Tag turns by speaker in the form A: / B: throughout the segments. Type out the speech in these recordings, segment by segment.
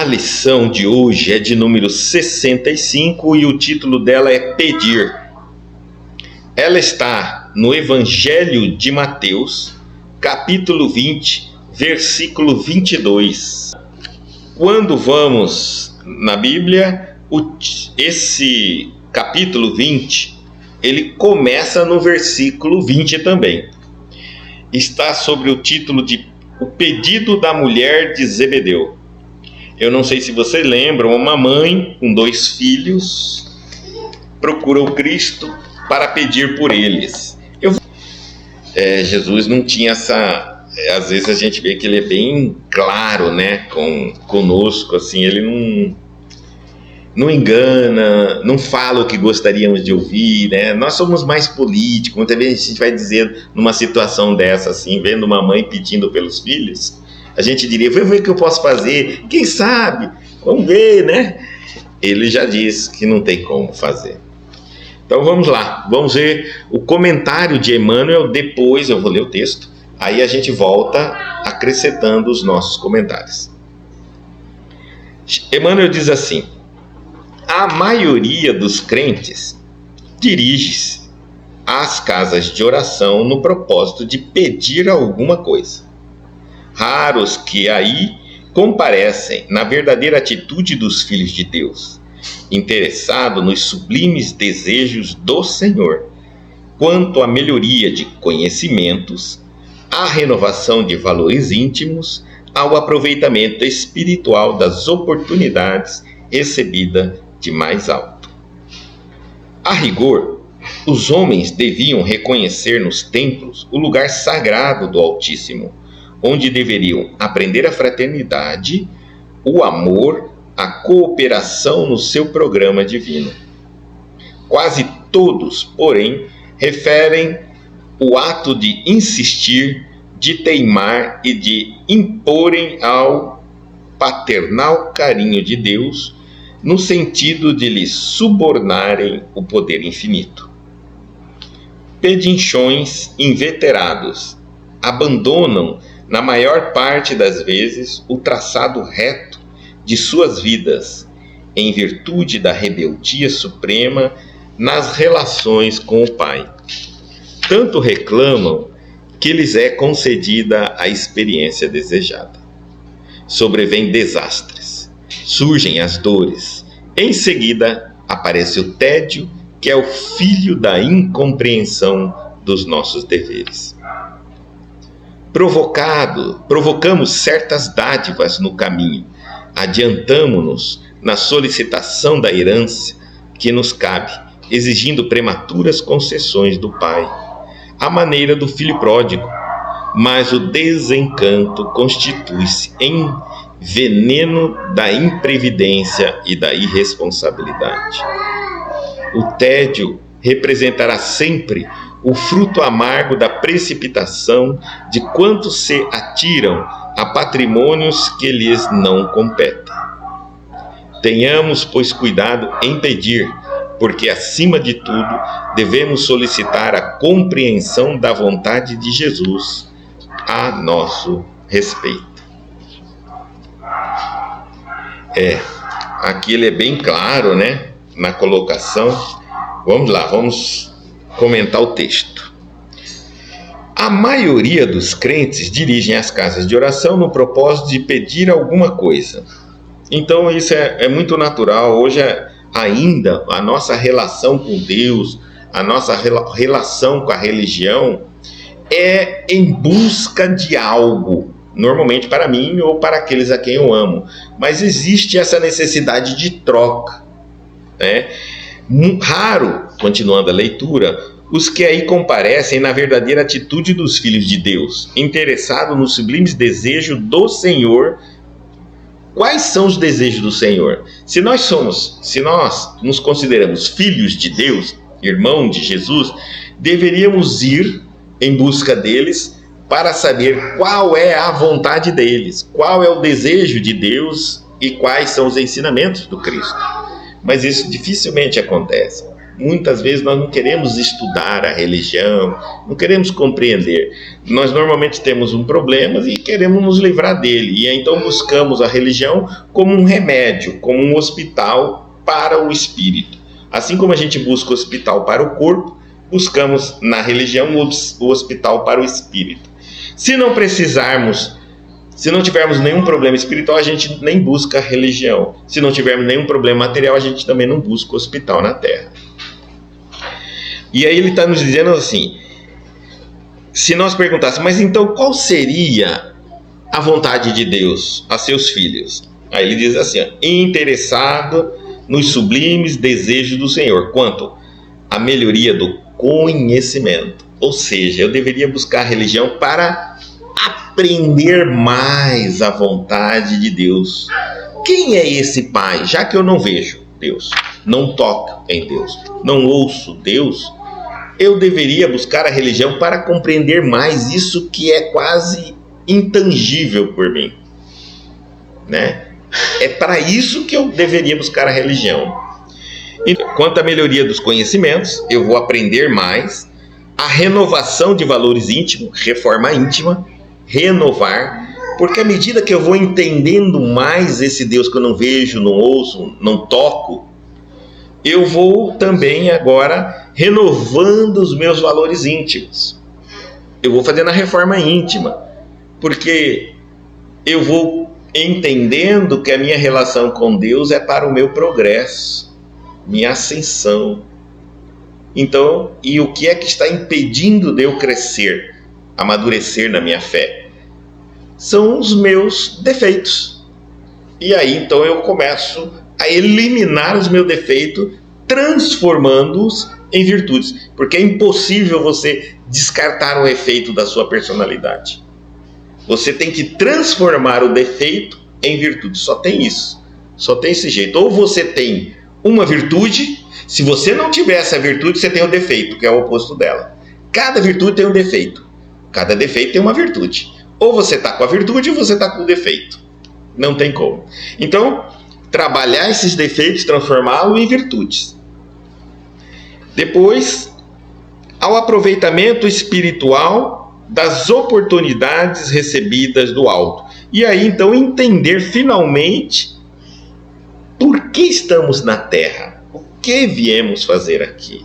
A: A lição de hoje é de número 65 e o título dela é Pedir. Ela está no Evangelho de Mateus, capítulo 20, versículo 22. Quando vamos na Bíblia, esse capítulo 20, ele começa no versículo 20 também. Está sobre o título de O Pedido da Mulher de Zebedeu. Eu não sei se vocês lembram, uma mãe com 2 filhos procurou Cristo para pedir por eles. Jesus não tinha essa... Às vezes a gente vê que ele é bem claro, né, conosco, assim, ele não engana, não fala o que gostaríamos de ouvir, né? Nós somos mais políticos. Muitas vezes a gente vai dizer, numa situação dessa, assim, vendo uma mãe pedindo pelos filhos, a gente diria, vamos ver o que eu posso fazer, quem sabe, vamos ver, né? Ele já disse que não tem como fazer. Então vamos lá, vamos ver o comentário de Emmanuel, depois eu vou ler o texto, aí a gente volta acrescentando os nossos comentários. Emmanuel diz assim: a maioria dos crentes dirige-se às casas de oração no propósito de pedir alguma coisa. Raros que aí comparecem na verdadeira atitude dos filhos de Deus, interessado nos sublimes desejos do Senhor, quanto à melhoria de conhecimentos, à renovação de valores íntimos, ao aproveitamento espiritual das oportunidades recebidas de mais alto. A rigor, os homens deviam reconhecer nos templos o lugar sagrado do Altíssimo, onde deveriam aprender a fraternidade, o amor, a cooperação no seu programa divino. Quase todos, porém, referem o ato de insistir, de teimar e de imporem ao paternal carinho de Deus, no sentido de lhe subornarem o poder infinito. Pedinchões inveterados abandonam, na maior parte das vezes, o traçado reto de suas vidas, em virtude da rebeldia suprema nas relações com o Pai. Tanto reclamam que lhes é concedida a experiência desejada. Sobrevêm desastres, surgem as dores, em seguida aparece o tédio, que é o filho da incompreensão dos nossos deveres. Provocamos certas dádivas no caminho, adiantamo-nos na solicitação da herança que nos cabe, exigindo prematuras concessões do Pai, à maneira do filho pródigo, mas o desencanto constitui-se em veneno da imprevidência e da irresponsabilidade. O tédio representará sempre o fruto amargo da precipitação de quantos se atiram a patrimônios que lhes não competem. Tenhamos, pois, cuidado em pedir, porque, acima de tudo, devemos solicitar a compreensão da vontade de Jesus a nosso respeito. Aqui ele é bem claro, né, na colocação. Vamos lá, vamos comentar o texto. A maioria dos crentes dirigem as casas de oração no propósito de pedir alguma coisa. Então isso é muito natural. Hoje ainda a nossa relação com Deus, a nossa relação com a religião é em busca de algo, normalmente para mim ou para aqueles a quem eu amo. Mas existe essa necessidade de troca, né? Raro, continuando a leitura, os que aí comparecem na verdadeira atitude dos filhos de Deus, interessados nos sublimes desejos do Senhor. Quais são os desejos do Senhor? Se nós nos consideramos filhos de Deus, irmão de Jesus, deveríamos ir em busca deles para saber qual é a vontade deles, qual é o desejo de Deus e quais são os ensinamentos do Cristo. Mas isso dificilmente acontece. Muitas vezes nós não queremos estudar a religião, não queremos compreender. Nós normalmente temos um problema e queremos nos livrar dele. E então buscamos a religião como um remédio, como um hospital para o espírito. Assim como a gente busca o hospital para o corpo, buscamos na religião o hospital para o espírito. Se não precisarmos, se não tivermos nenhum problema espiritual, a gente nem busca a religião. Se não tivermos nenhum problema material, a gente também não busca o hospital na Terra. E aí ele está nos dizendo assim, se nós perguntássemos, mas então qual seria a vontade de Deus a seus filhos? Aí ele diz assim, interessado nos sublimes desejos do Senhor, quanto à melhoria do conhecimento. Ou seja, eu deveria buscar a religião para aprender mais a vontade de Deus. Quem é esse Pai? Já que eu não vejo Deus, não toco em Deus, não ouço Deus, eu deveria buscar a religião para compreender mais isso que é quase intangível por mim, né? É para isso que eu deveria buscar a religião. E quanto à melhoria dos conhecimentos, eu vou aprender mais, a renovação de valores íntimos, reforma íntima, renovar, porque à medida que eu vou entendendo mais esse Deus que eu não vejo, não ouço, não toco, eu vou também agora renovando os meus valores íntimos. Eu vou fazendo a reforma íntima, porque eu vou entendendo que a minha relação com Deus é para o meu progresso, minha ascensão. Então, e o que é que está impedindo de eu crescer, amadurecer na minha fé? São os meus defeitos. E aí, então, eu começo a eliminar os meus defeitos, transformando-os em virtudes. Porque é impossível você descartar o efeito da sua personalidade. Você tem que transformar o defeito em virtude. Só tem isso. Só tem esse jeito. Ou você tem uma virtude, se você não tiver essa virtude, você tem o defeito, que é o oposto dela. Cada virtude tem um defeito. Cada defeito tem uma virtude. Ou você está com a virtude ou você está com o defeito. Não tem como. Então, trabalhar esses defeitos, transformá-los em virtudes. Depois, ao aproveitamento espiritual das oportunidades recebidas do alto. E aí, então, entender finalmente por que estamos na Terra, o que viemos fazer aqui.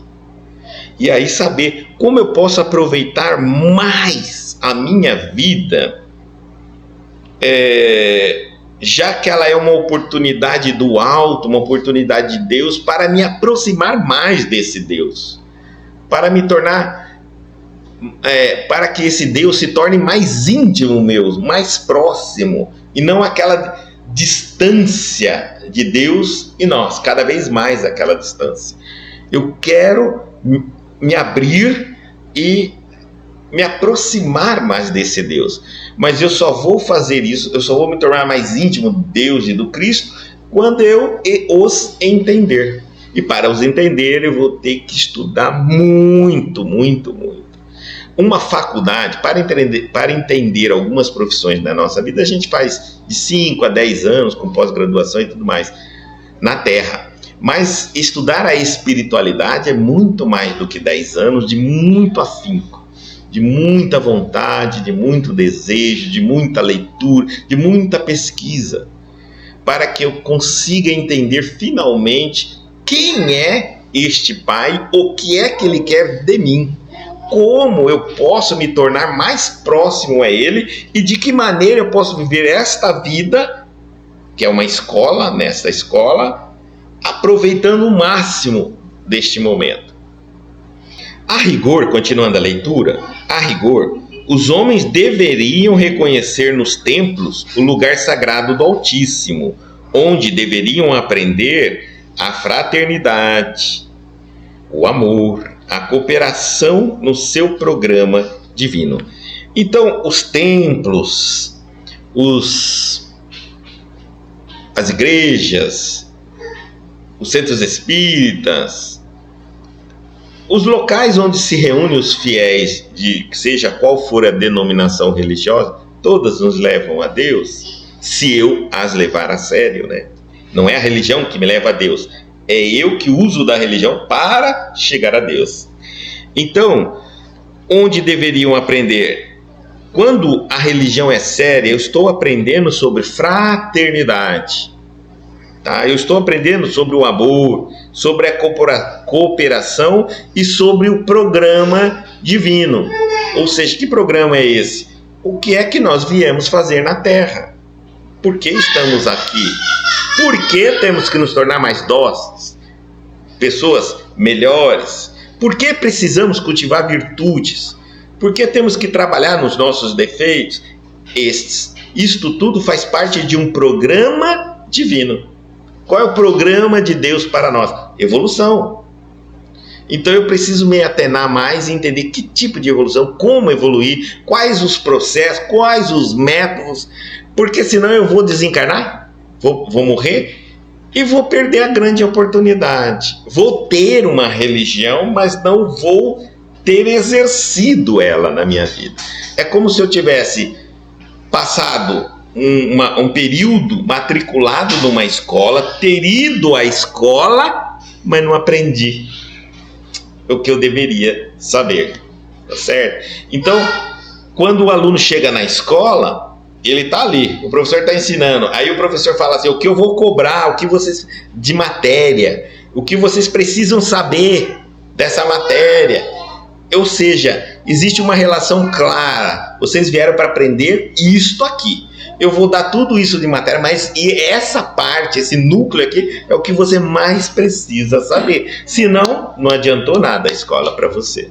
A: E aí saber como eu posso aproveitar mais a minha vida, já que ela é uma oportunidade do alto, uma oportunidade de Deus, para me aproximar mais desse Deus, para me tornar, para que esse Deus se torne mais íntimo meu, mais próximo, e não aquela distância de Deus e nós, cada vez mais aquela distância. Eu quero me abrir e me aproximar mais desse Deus, mas eu só vou fazer isso, eu só vou me tornar mais íntimo de Deus e do Cristo quando eu os entender. E para os entender eu vou ter que estudar muito, muito, muito. Uma faculdade, para entender algumas profissões da nossa vida, a gente faz de 5 a 10 anos, com pós-graduação e tudo mais, na Terra. Mas estudar a espiritualidade é muito mais do que 10 anos, de muito afinco, de muita vontade, de muito desejo, de muita leitura, de muita pesquisa, para que eu consiga entender finalmente quem é este Pai, o que é que Ele quer de mim. Como eu posso me tornar mais próximo a Ele e de que maneira eu posso viver esta vida, que é uma escola, nesta escola, aproveitando o máximo deste momento. A rigor, continuando a leitura, a rigor, os homens deveriam reconhecer nos templos o lugar sagrado do Altíssimo, onde deveriam aprender a fraternidade, o amor, a cooperação no seu programa divino. Então, os templos, as igrejas, os centros espíritas, os locais onde se reúnem os fiéis, de seja qual for a denominação religiosa, todas nos levam a Deus, se eu as levar a sério, né? Não é a religião que me leva a Deus, É eu que uso da religião para chegar a Deus. Então, onde deveriam aprender? Quando a religião é séria, eu estou aprendendo sobre fraternidade. Tá? Eu estou aprendendo sobre o amor, sobre a cooperação e sobre o programa divino. Ou seja, que programa é esse? O que é que nós viemos fazer na Terra? Por que estamos aqui? Por que temos que nos tornar mais dóceis? Pessoas melhores? Por que precisamos cultivar virtudes? Por que temos que trabalhar nos nossos defeitos? Isto tudo faz parte de um programa divino. Qual é o programa de Deus para nós? Evolução. Então eu preciso me atenar mais e entender que tipo de evolução, como evoluir, quais os processos, quais os métodos, porque senão eu vou desencarnar, vou morrer e vou perder a grande oportunidade. Vou ter uma religião, mas não vou ter exercido ela na minha vida. É como se eu tivesse passado um período matriculado numa escola, ter ido à escola, mas não aprendi o que eu deveria saber, tá certo? Então, quando o aluno chega na escola, ele está ali, o professor está ensinando, aí o professor fala assim, o que eu vou cobrar, o que vocês, de matéria, o que vocês precisam saber dessa matéria. Ou seja, existe uma relação clara, vocês vieram para aprender isto aqui. Eu vou dar tudo isso de matéria, mas essa parte, esse núcleo aqui, é o que você mais precisa saber. Senão, não adiantou nada a escola para você,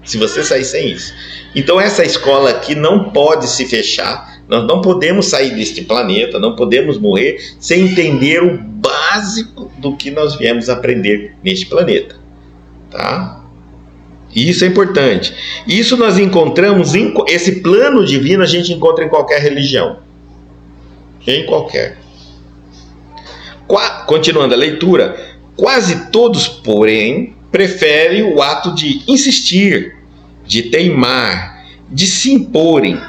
A: se você sair sem isso. Então, essa escola aqui não pode se fechar. Nós não podemos sair deste planeta, não podemos morrer sem entender o básico do que nós viemos aprender neste planeta. Tá? E isso é importante. Isso nós encontramos, esse plano divino a gente encontra em qualquer religião. Em qualquer. Continuando a leitura, quase todos, porém, preferem o ato de insistir, de teimar, de se imporem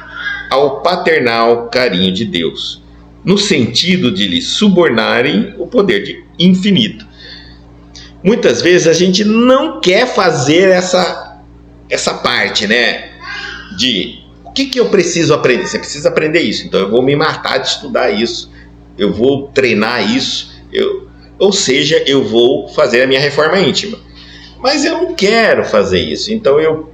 A: ao paternal carinho de Deus, no sentido de lhe subornarem o poder infinito. Muitas vezes a gente não quer fazer essa parte, né? De o que eu preciso aprender? Você precisa aprender isso, então eu vou me matar de estudar isso, eu vou treinar isso, ou seja, eu vou fazer a minha reforma íntima. Mas eu não quero fazer isso, então eu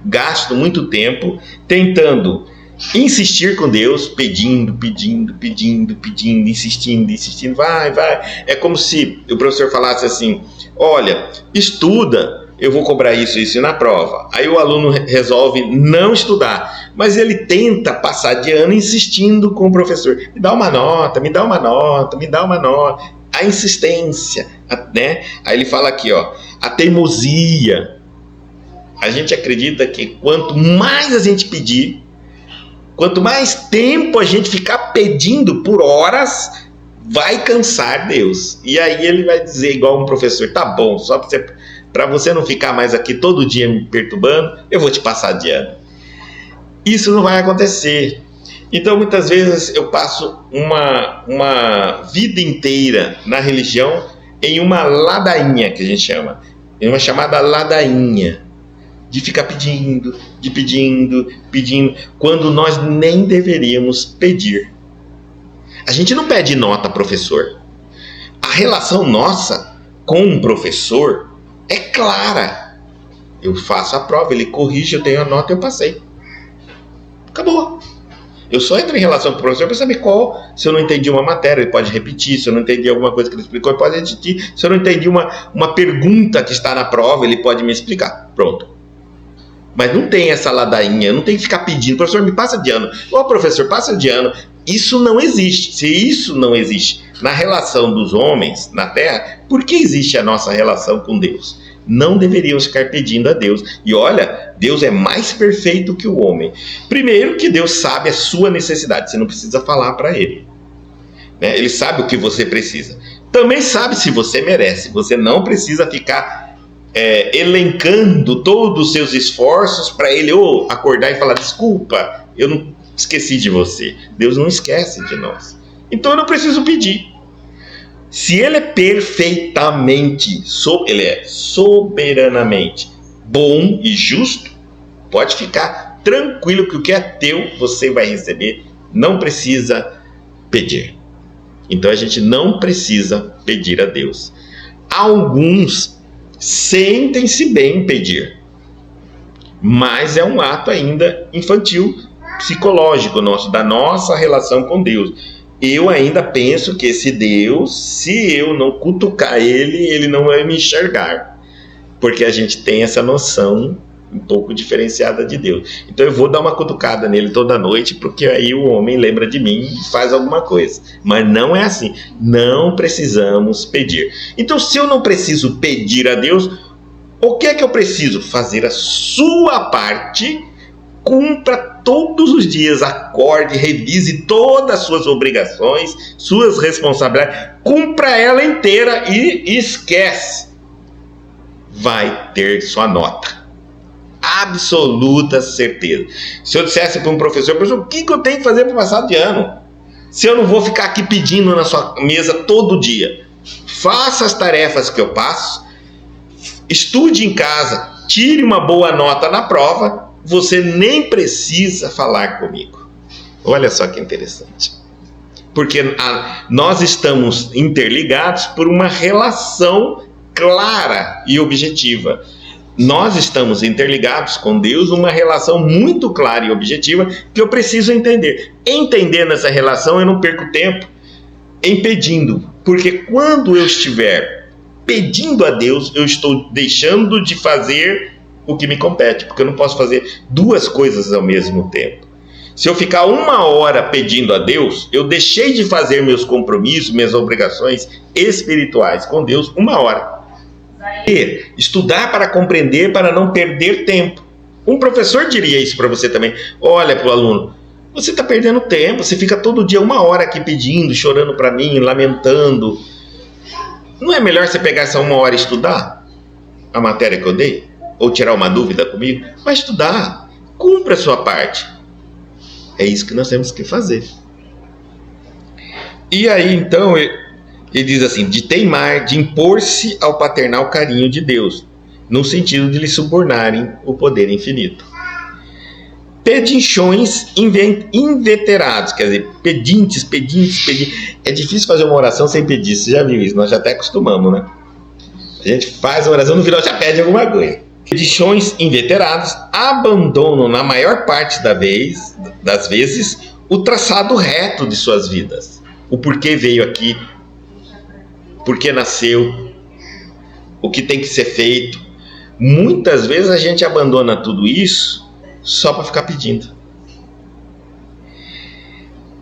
A: gasto muito tempo tentando insistir com Deus, pedindo, insistindo, vai. É como se o professor falasse assim, olha, estuda, eu vou cobrar isso na prova. Aí o aluno resolve não estudar, mas ele tenta passar de ano insistindo com o professor, me dá uma nota. A insistência, né? Aí ele fala aqui, ó, a teimosia. A gente acredita que quanto mais a gente pedir, quanto mais tempo a gente ficar pedindo por horas, vai cansar Deus. E aí ele vai dizer igual um professor, tá bom, só para você não ficar mais aqui todo dia me perturbando, eu vou te passar de ano. Isso não vai acontecer. Então muitas vezes eu passo uma vida inteira na religião em uma ladainha, que a gente chama, em uma chamada ladainha, de ficar pedindo, quando nós nem deveríamos pedir. A gente não pede nota, professor. A relação nossa com um professor é clara. Eu faço a prova, ele corrige, eu tenho a nota, eu passei. Acabou. Eu só entro em relação com o professor para saber se eu não entendi uma matéria, ele pode repetir, se eu não entendi alguma coisa que ele explicou, ele pode repetir, se eu não entendi uma pergunta que está na prova, ele pode me explicar. Pronto. Mas não tem essa ladainha, não tem que ficar pedindo, professor, me passa de ano. Ô, professor, passa de ano. Isso não existe. Se isso não existe na relação dos homens na Terra, por que existe a nossa relação com Deus? Não deveríamos ficar pedindo a Deus. E olha, Deus é mais perfeito que o homem. Primeiro que Deus sabe a sua necessidade, você não precisa falar para Ele. Né? Ele sabe o que você precisa. Também sabe se você merece, você não precisa ficar elencando todos os seus esforços para Ele acordar e falar, desculpa, eu não esqueci de você. Deus não esquece de nós. Então eu não preciso pedir. Se ele é perfeitamente, ele é soberanamente bom e justo, pode ficar tranquilo que o que é teu você vai receber, não precisa pedir. Então a gente não precisa pedir a Deus. Alguns sentem-se bem em pedir, mas é um ato ainda infantil, psicológico nosso, da nossa relação com Deus. Eu ainda penso que esse Deus, se eu não cutucar ele não vai me enxergar. Porque a gente tem essa noção um pouco diferenciada de Deus. Então eu vou dar uma cutucada nele toda noite, porque aí o homem lembra de mim e faz alguma coisa. Mas não é assim. Não precisamos pedir. Então, se eu não preciso pedir a Deus, o que é que eu preciso? Fazer a sua parte. Cumpra todos os dias, acorde, revise todas as suas obrigações, suas responsabilidades, cumpra ela inteira e esquece. Vai ter sua nota. Absoluta certeza. Se eu dissesse para um professor, o que eu tenho que fazer para passar de ano? Se eu não vou ficar aqui pedindo na sua mesa todo dia. Faça as tarefas que eu passo, estude em casa, tire uma boa nota na prova, você nem precisa falar comigo. Olha só que interessante. Porque nós estamos interligados por uma relação clara e objetiva. Nós estamos interligados com Deus numa relação muito clara e objetiva que eu preciso entender. Entendendo essa relação, eu não perco tempo em pedindo. Porque quando eu estiver pedindo a Deus, eu estou deixando de fazer o que me compete, porque eu não posso fazer duas coisas ao mesmo tempo. Se eu ficar 1 hora pedindo a Deus, eu deixei de fazer meus compromissos, minhas obrigações espirituais com Deus 1 hora. E estudar para compreender, para não perder tempo. Um professor diria isso para você também. Olha para o aluno, você está perdendo tempo, você fica todo dia 1 hora aqui pedindo, chorando para mim, lamentando. Não é melhor você pegar essa 1 hora e estudar a matéria que eu dei? Ou tirar uma dúvida comigo? Vai estudar, cumpra a sua parte. É isso que nós temos que fazer. E aí então ele diz assim, de teimar, de impor-se ao paternal carinho de Deus, no sentido de lhe subornarem o poder infinito. Pedinchões inveterados, quer dizer, pedintes. É difícil fazer uma oração sem pedir, você já viu isso, nós já até acostumamos, né? A gente faz uma oração, no final já pede alguma coisa. Pedinchões inveterados abandonam, na maior parte das vezes, o traçado reto de suas vidas. O porquê veio aqui, porquê nasceu, o que tem que ser feito. Muitas vezes a gente abandona tudo isso só para ficar pedindo.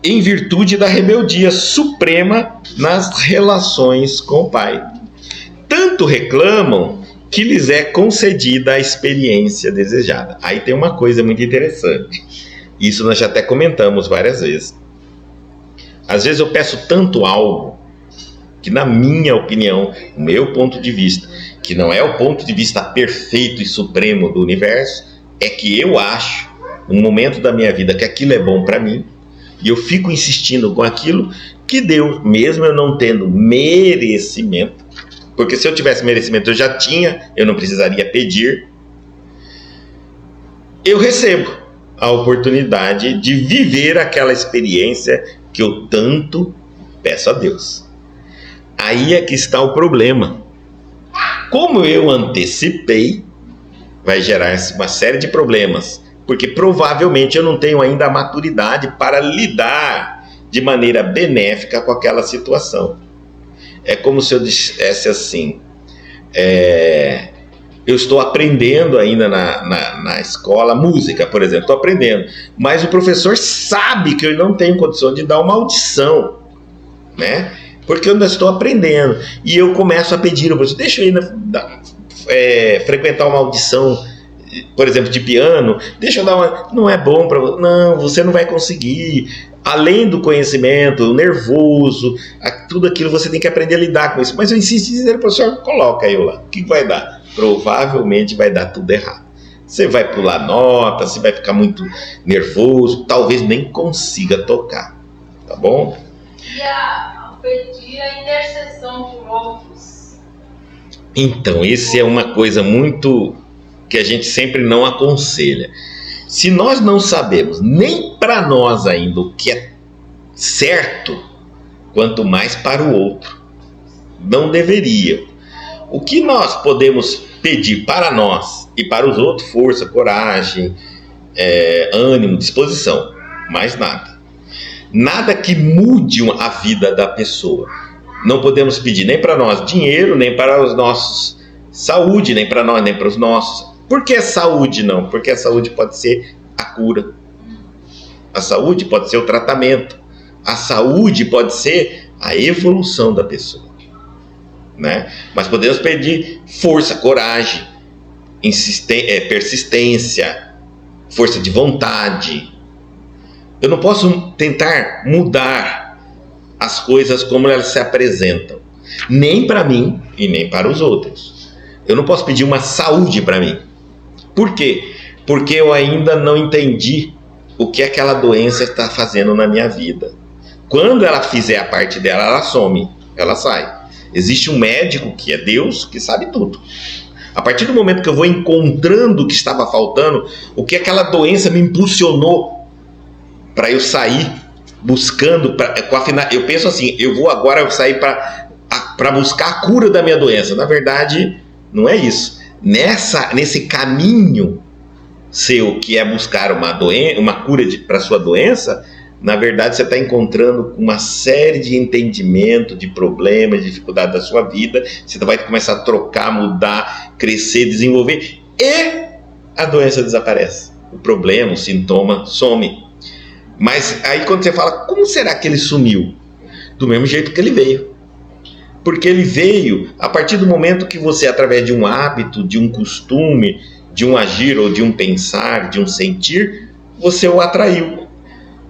A: Em virtude da rebeldia suprema nas relações com o Pai. Tanto reclamam que lhes é concedida a experiência desejada. Aí tem uma coisa muito interessante. Isso nós já até comentamos várias vezes. Às vezes eu peço tanto algo que, na minha opinião, no meu ponto de vista, que não é o ponto de vista perfeito e supremo do universo, é que eu acho, num momento da minha vida, que aquilo é bom para mim, e eu fico insistindo com aquilo que Deus, mesmo eu não tendo merecimento, porque se eu tivesse merecimento, eu já tinha, eu não precisaria pedir. Eu recebo a oportunidade de viver aquela experiência que eu tanto peço a Deus. Aí é que está o problema. Como eu antecipei, vai gerar uma série de problemas, porque provavelmente eu não tenho ainda a maturidade para lidar de maneira benéfica com aquela situação. É como se eu dissesse assim, eu estou aprendendo ainda na escola música, por exemplo, estou aprendendo, mas o professor sabe que eu não tenho condição de dar uma audição, né? Porque eu ainda estou aprendendo, e eu começo a pedir ao professor, deixa eu ir frequentar uma audição, por exemplo, de piano, deixa eu dar uma... Não é bom para você, não, você não vai conseguir. Além do conhecimento, o nervoso, tudo aquilo, você tem que aprender a lidar com isso. Mas eu insisto em dizer, professor, coloca eu lá. O que vai dar? Provavelmente vai dar tudo errado. Você vai pular nota, você vai ficar muito nervoso, talvez nem consiga tocar. Tá bom?
B: E pedir a intercessão são por outros.
A: Então, esse é uma coisa muito que a gente sempre não aconselha. Se nós não sabemos nem para nós ainda o que é certo, quanto mais para o outro. Não deveria. O que nós podemos pedir para nós e para os outros? Força, coragem, ânimo, disposição. Mais nada. Nada que mude a vida da pessoa. Não podemos pedir nem para nós dinheiro, nem para os nossos saúde, nem para nós, nem para os nossos. Por que saúde não? Porque a saúde pode ser a cura. A saúde pode ser o tratamento. A saúde pode ser a evolução da pessoa. Né? Mas podemos pedir força, coragem, persistência, força de vontade. Eu não posso tentar mudar as coisas como elas se apresentam, nem para mim e nem para os outros. Eu não posso pedir uma saúde para mim. Por quê? Porque eu ainda não entendi o que aquela doença está fazendo na minha vida. Quando ela fizer a parte dela, ela some, ela sai. Existe um médico, que é Deus, que sabe tudo. A partir do momento que eu vou encontrando o que estava faltando, o que aquela doença me impulsionou para eu sair buscando, eu penso assim, eu sair para buscar a cura da minha doença. Na verdade, não é isso. Nesse caminho seu, que é buscar uma cura para a sua doença, na verdade você está encontrando uma série de entendimento, de problemas, de dificuldades da sua vida. Você vai começar a trocar, mudar, crescer, desenvolver, e a doença desaparece. O problema, o sintoma some. Mas aí quando você fala, como será que ele sumiu? Do mesmo jeito que ele veio. Porque ele veio a partir do momento que você, através de um hábito, de um costume, de um agir ou de um pensar, de um sentir, você o atraiu.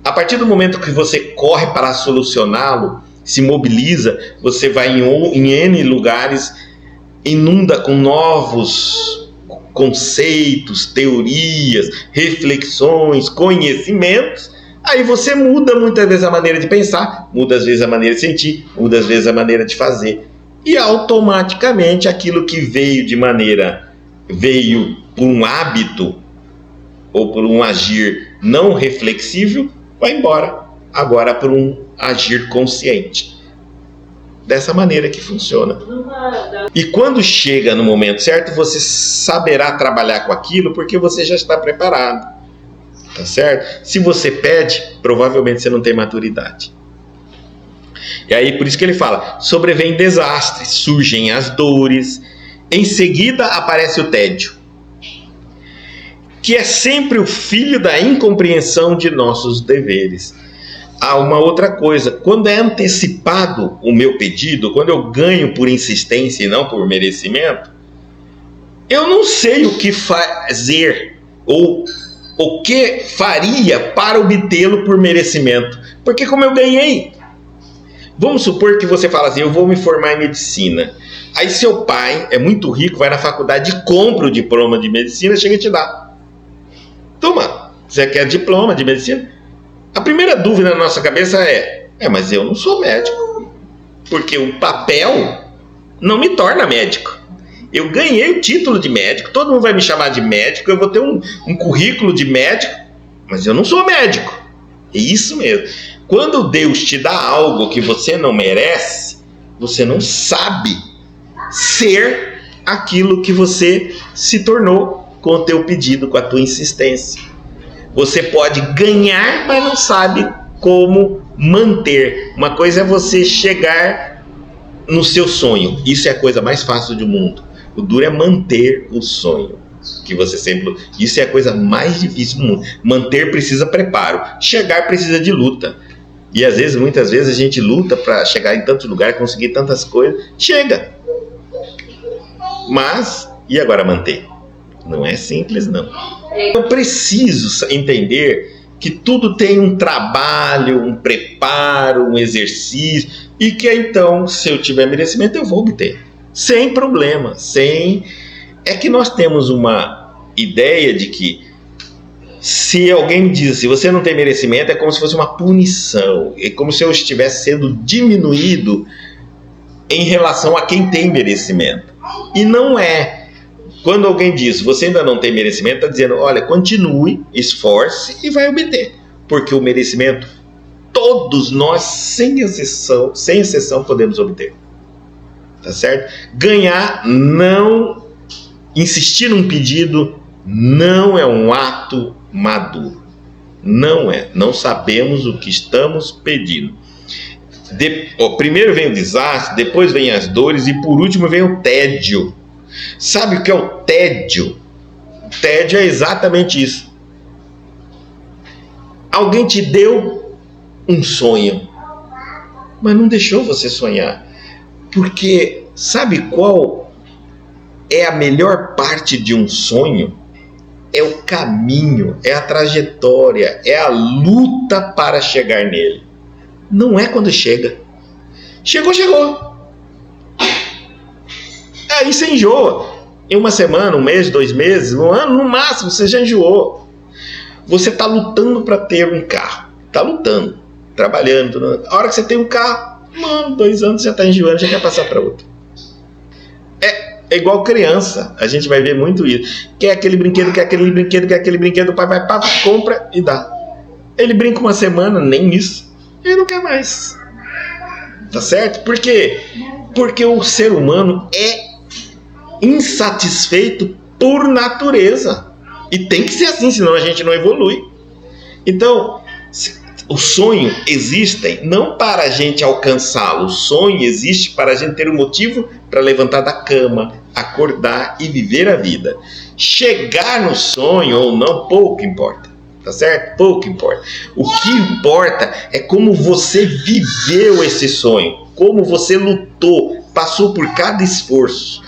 A: A partir do momento que você corre para solucioná-lo, se mobiliza, você vai em N lugares, inunda com novos conceitos, teorias, reflexões, conhecimentos. Aí você muda muitas vezes a maneira de pensar, muda às vezes a maneira de sentir, muda às vezes a maneira de fazer. E automaticamente aquilo que veio por um hábito ou por um agir não reflexível, vai embora, agora por um agir consciente. Dessa maneira que funciona. E quando chega no momento certo, você saberá trabalhar com aquilo, porque você já está preparado. Tá certo? Se você pede, provavelmente você não tem maturidade. E aí por isso que ele fala, sobrevêm desastres, surgem as dores, em seguida aparece o tédio, que é sempre o filho da incompreensão de nossos deveres. Há uma outra coisa, quando é antecipado o meu pedido, quando eu ganho por insistência e não por merecimento, eu não sei o que fazer ou o que faria para obtê-lo por merecimento, porque como eu ganhei. Vamos supor que você fala assim, eu vou me formar em medicina. Aí seu pai é muito rico, vai na faculdade, compra o diploma de medicina, chega e te dá. Toma, você quer diploma de medicina? A primeira dúvida na nossa cabeça mas eu não sou médico. Porque o papel não me torna médico. Eu ganhei o título de médico, todo mundo vai me chamar de médico, eu vou ter um currículo de médico, mas eu não sou médico. É isso mesmo. Quando Deus te dá algo que você não merece, você não sabe ser aquilo que você se tornou com o teu pedido, com a tua insistência. Você pode ganhar, mas não sabe como manter. Uma coisa é você chegar no seu sonho. Isso é a coisa mais fácil do mundo. O duro é manter o sonho. Que você sempre... Isso é a coisa mais difícil do mundo. Manter precisa preparo. Chegar precisa de luta. E às vezes, muitas vezes, a gente luta para chegar em tantos lugares, conseguir tantas coisas. Chega! Mas, e agora manter? Não é simples, não. Eu preciso entender que tudo tem um trabalho, um preparo, um exercício, e que então, se eu tiver merecimento, eu vou obter. Sem problema, É que nós temos uma ideia de que se alguém diz, se você não tem merecimento, é como se fosse uma punição, é como se eu estivesse sendo diminuído em relação a quem tem merecimento. E não é. Quando alguém diz, você ainda não tem merecimento, está dizendo, olha, continue, esforce e vai obter. Porque o merecimento, todos nós, sem exceção, podemos obter. Tá certo? Ganhar, não insistir num pedido, não é um ato maduro. Não é. Não sabemos o que estamos pedindo. Primeiro vem o desastre, depois vem as dores e por último vem o tédio. Sabe o que é o tédio? O tédio é exatamente isso. Alguém te deu um sonho, mas não deixou você sonhar. Porque sabe qual é a melhor parte de um sonho? É o caminho, é a trajetória, é a luta para chegar nele. Não é quando chega. Chegou. Aí você enjoa. Em uma semana, um mês, 2 meses, um ano, no máximo, você já enjoou. Você está lutando para ter um carro. Está lutando, trabalhando. A hora que você tem um carro, 2 anos já está enjoando, já quer passar para outro. É igual criança. A gente vai ver muito isso. Quer aquele brinquedo, o pai vai, compra e dá. Ele brinca uma semana, nem isso. Ele não quer mais. Tá certo? Por quê? Porque o ser humano é insatisfeito por natureza. E tem que ser assim, senão a gente não evolui. Então, o sonho existe não para a gente alcançá-lo. O sonho existe para a gente ter um motivo para levantar da cama, acordar e viver a vida. Chegar no sonho ou não, pouco importa. Tá certo? Pouco importa. O que importa é como você viveu esse sonho, como você lutou, passou por cada esforço.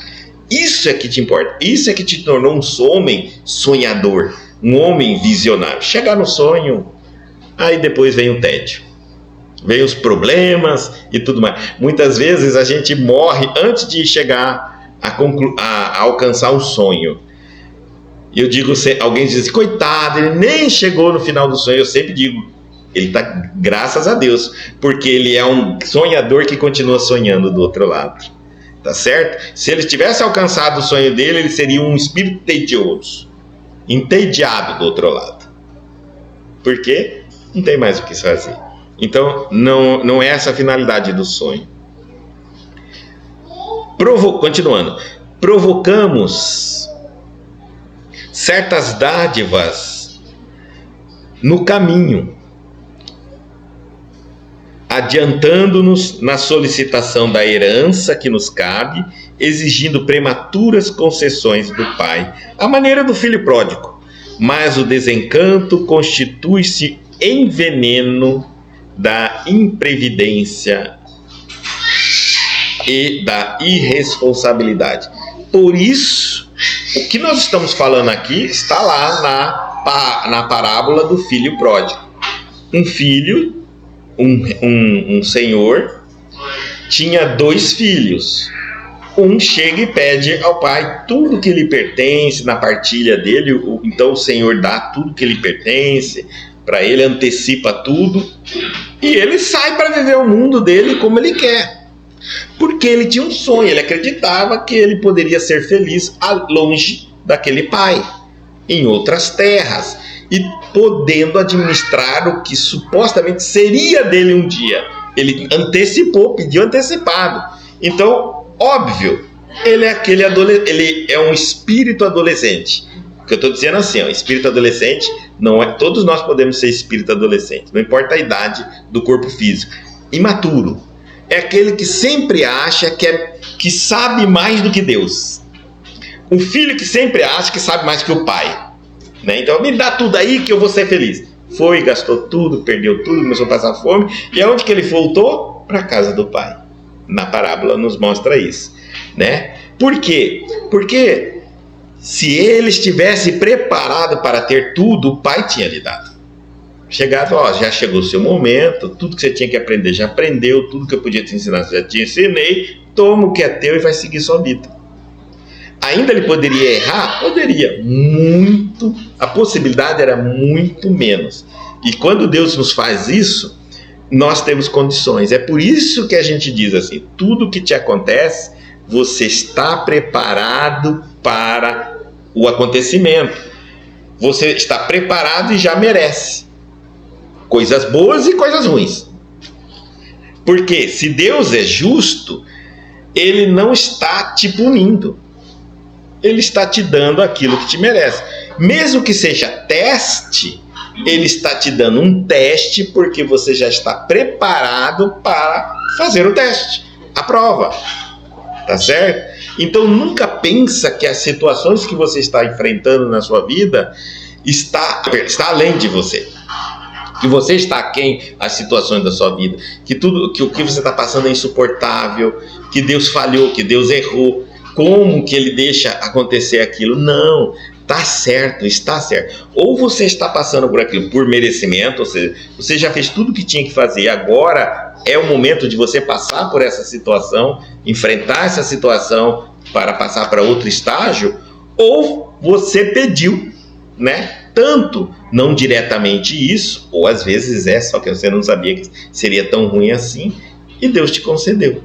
A: Isso é que te importa. Isso é que te tornou um homem sonhador, um homem visionário. Chegar no sonho, aí depois vem o tédio, vem os problemas e tudo mais. Muitas vezes a gente morre antes de chegar a alcançar um sonho. E eu digo, alguém diz assim, coitado, ele nem chegou no final do sonho. Eu sempre digo, ele está, graças a Deus, porque ele é um sonhador que continua sonhando do outro lado. Tá certo? Se ele tivesse alcançado o sonho dele, ele seria um espírito tedioso, entediado do outro lado. Por quê? Não tem mais o que fazer. Então, não é essa a finalidade do sonho. Continuando. Provocamos certas dádivas no caminho, adiantando-nos na solicitação da herança que nos cabe, exigindo prematuras concessões do pai, à maneira do filho pródigo. Mas o desencanto constitui-se em veneno da imprevidência e da irresponsabilidade. Por isso, o que nós estamos falando aqui está lá na parábola do filho pródigo. Um filho, um senhor, tinha 2 filhos. Um chega e pede ao pai tudo que lhe pertence na partilha dele. Então o senhor dá tudo que lhe pertence para ele, antecipa tudo. E ele sai para viver o mundo dele como ele quer. Porque ele tinha um sonho, ele acreditava que ele poderia ser feliz longe daquele pai, em outras terras, e podendo administrar o que supostamente seria dele um dia. Ele antecipou, pediu antecipado. Então, óbvio, ele é um espírito adolescente. O que eu estou dizendo assim, espírito adolescente, não é, todos nós podemos ser espírito adolescente, não importa a idade do corpo físico. Imaturo. É aquele que sempre acha que sabe mais do que Deus. Um filho que sempre acha que sabe mais que o pai. Né? Então, me dá tudo aí que eu vou ser feliz. Foi, gastou tudo, perdeu tudo, começou a passar fome. E aonde que ele voltou? Para a casa do pai. Na parábola nos mostra isso. Né? Por quê? Porque se ele estivesse preparado para ter tudo, o pai tinha lhe dado. Chegado, já chegou o seu momento, tudo que você tinha que aprender já aprendeu, tudo que eu podia te ensinar já te ensinei, toma o que é teu e vai seguir sua vida. Ainda ele poderia errar? Poderia, muito, a possibilidade era muito menos. E quando Deus nos faz isso, nós temos condições. É por isso que a gente diz assim: tudo que te acontece, você está preparado para o acontecimento. Você está preparado e já merece coisas boas e coisas ruins. Porque se Deus é justo, Ele não está te punindo. Ele está te dando aquilo que te merece. Mesmo que seja teste, Ele está te dando um teste porque você já está preparado para fazer o teste, a prova. Tá certo? Então nunca pensa que as situações que você está enfrentando na sua vida está além de você. Que você está aquém as situações da sua vida. Que o que você está passando é insuportável. Que Deus falhou, que Deus errou. Como que Ele deixa acontecer aquilo? Não, está certo, está certo. Ou você está passando por aquilo por merecimento, ou seja, você já fez tudo o que tinha que fazer, agora é o momento de você passar por essa situação, enfrentar essa situação para passar para outro estágio, ou você pediu, né? Tanto, não diretamente isso, ou às vezes só que você não sabia que seria tão ruim assim, e Deus te concedeu.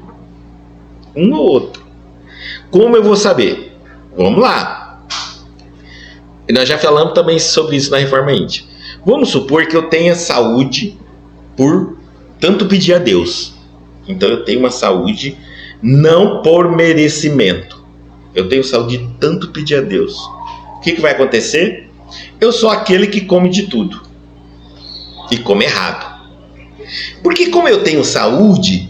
A: Um ou outro. Como eu vou saber? Vamos lá. E nós já falamos também sobre isso na Reforma Íntima. Vamos supor que eu tenha saúde por tanto pedir a Deus. Então eu tenho uma saúde não por merecimento. Eu tenho saúde de tanto pedir a Deus. O que vai acontecer? Eu sou aquele que come de tudo. E come errado. Porque como eu tenho saúde,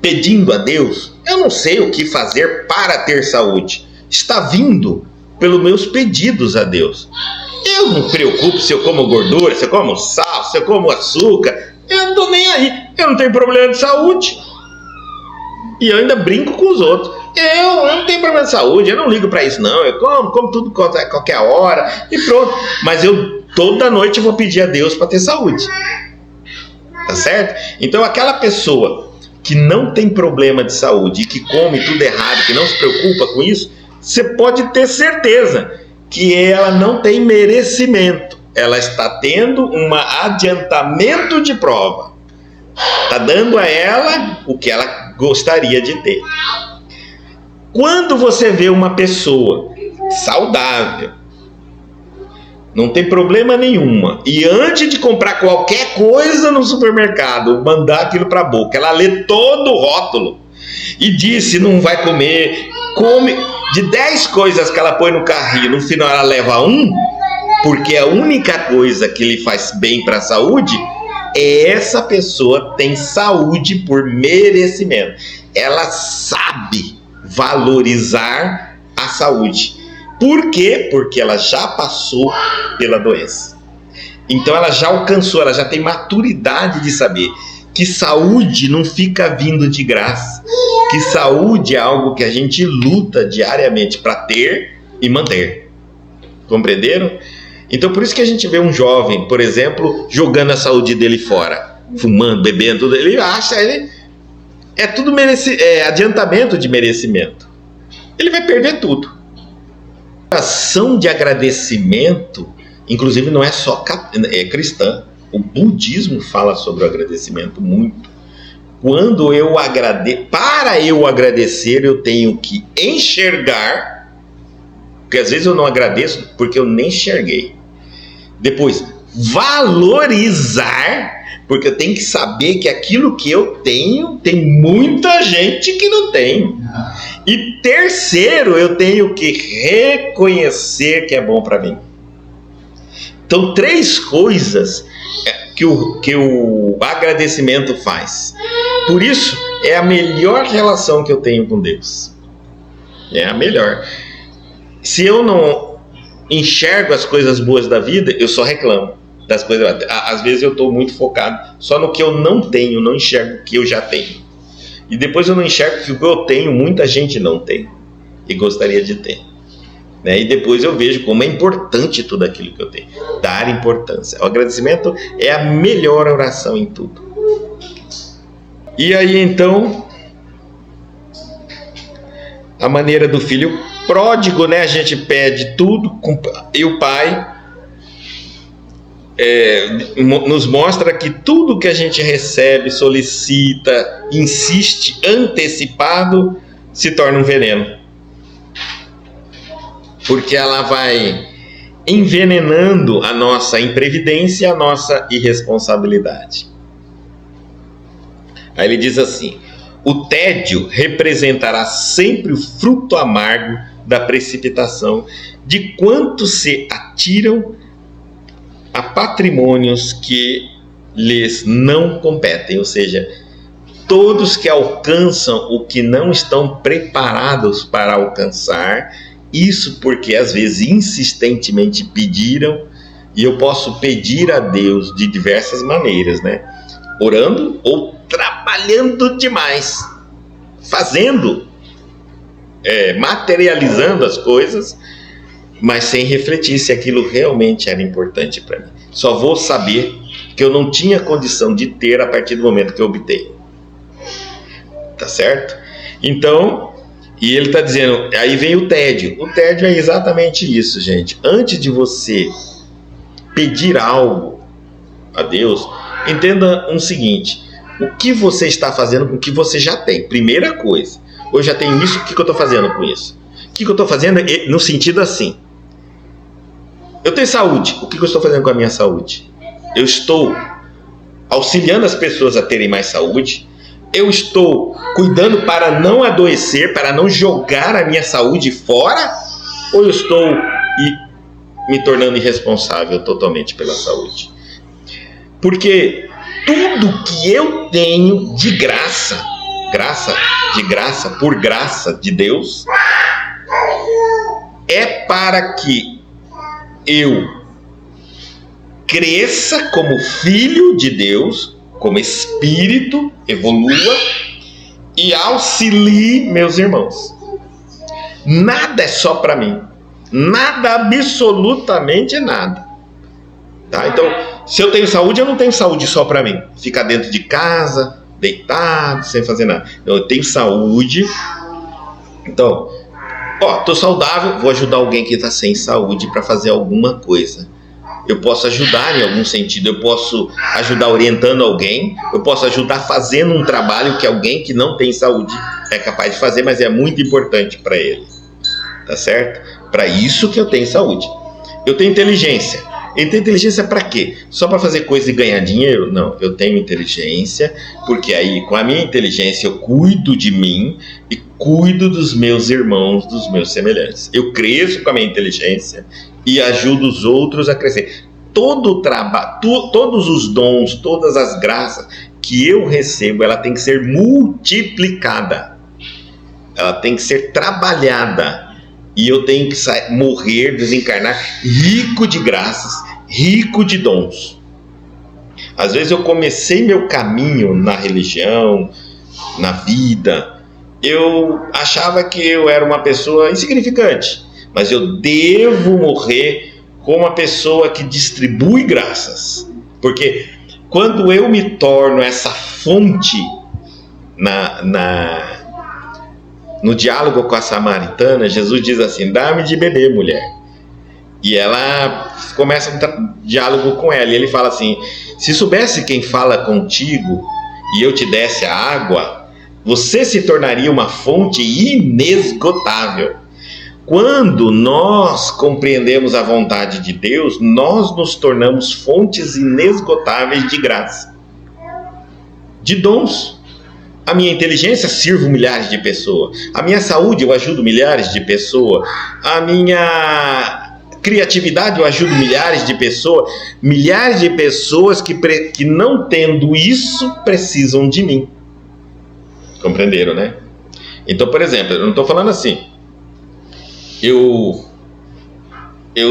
A: pedindo a Deus, eu não sei o que fazer para ter saúde. Está vindo pelos meus pedidos a Deus. Eu não me preocupo se eu como gordura, se eu como sal, se eu como açúcar. Eu não estou nem aí. Eu não tenho problema de saúde. E eu ainda brinco com os outros. Eu não tenho problema de saúde, eu não ligo para isso não. Eu como tudo qualquer hora e pronto. Mas eu toda noite vou pedir a Deus para ter saúde. Tá certo? Então aquela pessoa que não tem problema de saúde e que come tudo errado, que não se preocupa com isso, você pode ter certeza que ela não tem merecimento. Ela está tendo um adiantamento de prova. Está dando a ela o que ela gostaria de ter. Quando você vê uma pessoa saudável, não tem problema nenhuma, e antes de comprar qualquer coisa no supermercado, mandar aquilo para a boca, ela lê todo o rótulo e diz se não vai comer, come. De 10 coisas que ela põe no carrinho, no final ela leva um, porque a única coisa que lhe faz bem para a saúde é essa pessoa tem saúde por merecimento. Ela sabe valorizar a saúde. Por quê? Porque ela já passou pela doença. Então ela já alcançou, ela já tem maturidade de saber que saúde não fica vindo de graça. Que saúde é algo que a gente luta diariamente para ter e manter. Compreenderam? Então por isso que a gente vê um jovem, por exemplo, jogando a saúde dele fora, fumando, bebendo, tudo, ele acha, é tudo adiantamento de merecimento. Ele vai perder tudo. A ação de agradecimento, inclusive, não é só cristã. O budismo fala sobre o agradecimento muito. Quando eu agradeço, para eu agradecer, eu tenho que enxergar, porque às vezes eu não agradeço porque eu nem enxerguei. Depois, valorizar, porque eu tenho que saber que aquilo que eu tenho, tem muita gente que não tem. E terceiro, eu tenho que reconhecer que é bom para mim. Então, 3 coisas que o agradecimento faz. Por isso, é a melhor relação que eu tenho com Deus. É a melhor. Se eu não enxergo as coisas boas da vida, eu só reclamo das coisas. Às vezes eu estou muito focado só no que eu não tenho, não enxergo o que eu já tenho. E depois eu não enxergo que o que eu tenho, muita gente não tem e gostaria de ter. Né? E depois eu vejo como é importante tudo aquilo que eu tenho. Dar importância. O agradecimento é a melhor oração em tudo. E aí então, a maneira do filho pródigo, né? A gente pede tudo e o pai nos mostra que tudo que a gente recebe, solicita, insiste, antecipado, se torna um veneno. Porque ela vai envenenando a nossa imprevidência e a nossa irresponsabilidade. Aí ele diz assim: o tédio representará sempre o fruto amargo da precipitação de quantos se atiram a patrimônios que lhes não competem, ou seja, todos que alcançam o que não estão preparados para alcançar, isso porque às vezes insistentemente pediram, e eu posso pedir a Deus de diversas maneiras, né? Orando ou trabalhando demais, fazendo, materializando as coisas, mas sem refletir se aquilo realmente era importante para mim. Só vou saber que eu não tinha condição de ter a partir do momento que eu obtenho. Tá certo? Então, e ele está dizendo, aí vem o tédio. O tédio é exatamente isso, gente. Antes de você pedir algo a Deus, entenda o seguinte: o que você está fazendo com o que você já tem? Primeira coisa, eu já tenho isso, o que eu estou fazendo com isso? O que eu estou fazendo no sentido assim: eu tenho saúde, o que eu estou fazendo com a minha saúde? Eu estou auxiliando as pessoas a terem mais saúde? Eu estou cuidando para não adoecer, para não jogar a minha saúde fora? Ou eu estou me tornando irresponsável totalmente pela saúde? Porque tudo que eu tenho de graça, por graça de Deus, é para que eu cresça como filho de Deus, como espírito, evolua e auxilie meus irmãos. Nada é só para mim, nada, absolutamente nada. Tá? Então, se eu tenho saúde, eu não tenho saúde só para mim, ficar dentro de casa, deitado, sem fazer nada. Eu tenho saúde, então, tô saudável, vou ajudar alguém que está sem saúde para fazer alguma coisa. Eu posso ajudar em algum sentido, eu posso ajudar orientando alguém, eu posso ajudar fazendo um trabalho que alguém que não tem saúde é capaz de fazer, mas é muito importante para ele. Tá certo? Para isso que eu tenho saúde. Eu tenho inteligência. Eu tenho inteligência para quê? Só para fazer coisa e ganhar dinheiro? Não, eu tenho inteligência, porque aí com a minha inteligência eu cuido de mim e cuido dos meus irmãos, dos meus semelhantes. Eu cresço com a minha inteligência e ajudo os outros a crescer. Todo o trabalho, todos os dons, todas as graças que eu recebo, ela tem que ser multiplicada. Ela tem que ser trabalhada. E eu tenho que morrer, desencarnar, rico de graças, rico de dons. Às vezes eu comecei meu caminho na religião, na vida, eu achava que eu era uma pessoa insignificante, mas eu devo morrer como uma pessoa que distribui graças. Porque quando eu me torno essa fonte no diálogo com a samaritana, Jesus diz assim: dá-me de beber, mulher. E ela começa um diálogo com ela, e ele fala assim: se soubesse quem fala contigo e eu te desse a água, você se tornaria uma fonte inesgotável. Quando nós compreendemos a vontade de Deus, nós nos tornamos fontes inesgotáveis de graça, de dons. A minha inteligência, sirvo milhares de pessoas. A minha saúde, eu ajudo milhares de pessoas. A minha criatividade, eu ajudo milhares de pessoas. Milhares de pessoas que não tendo isso, precisam de mim. Compreenderam, né? Então, por exemplo, eu não estou falando assim. Eu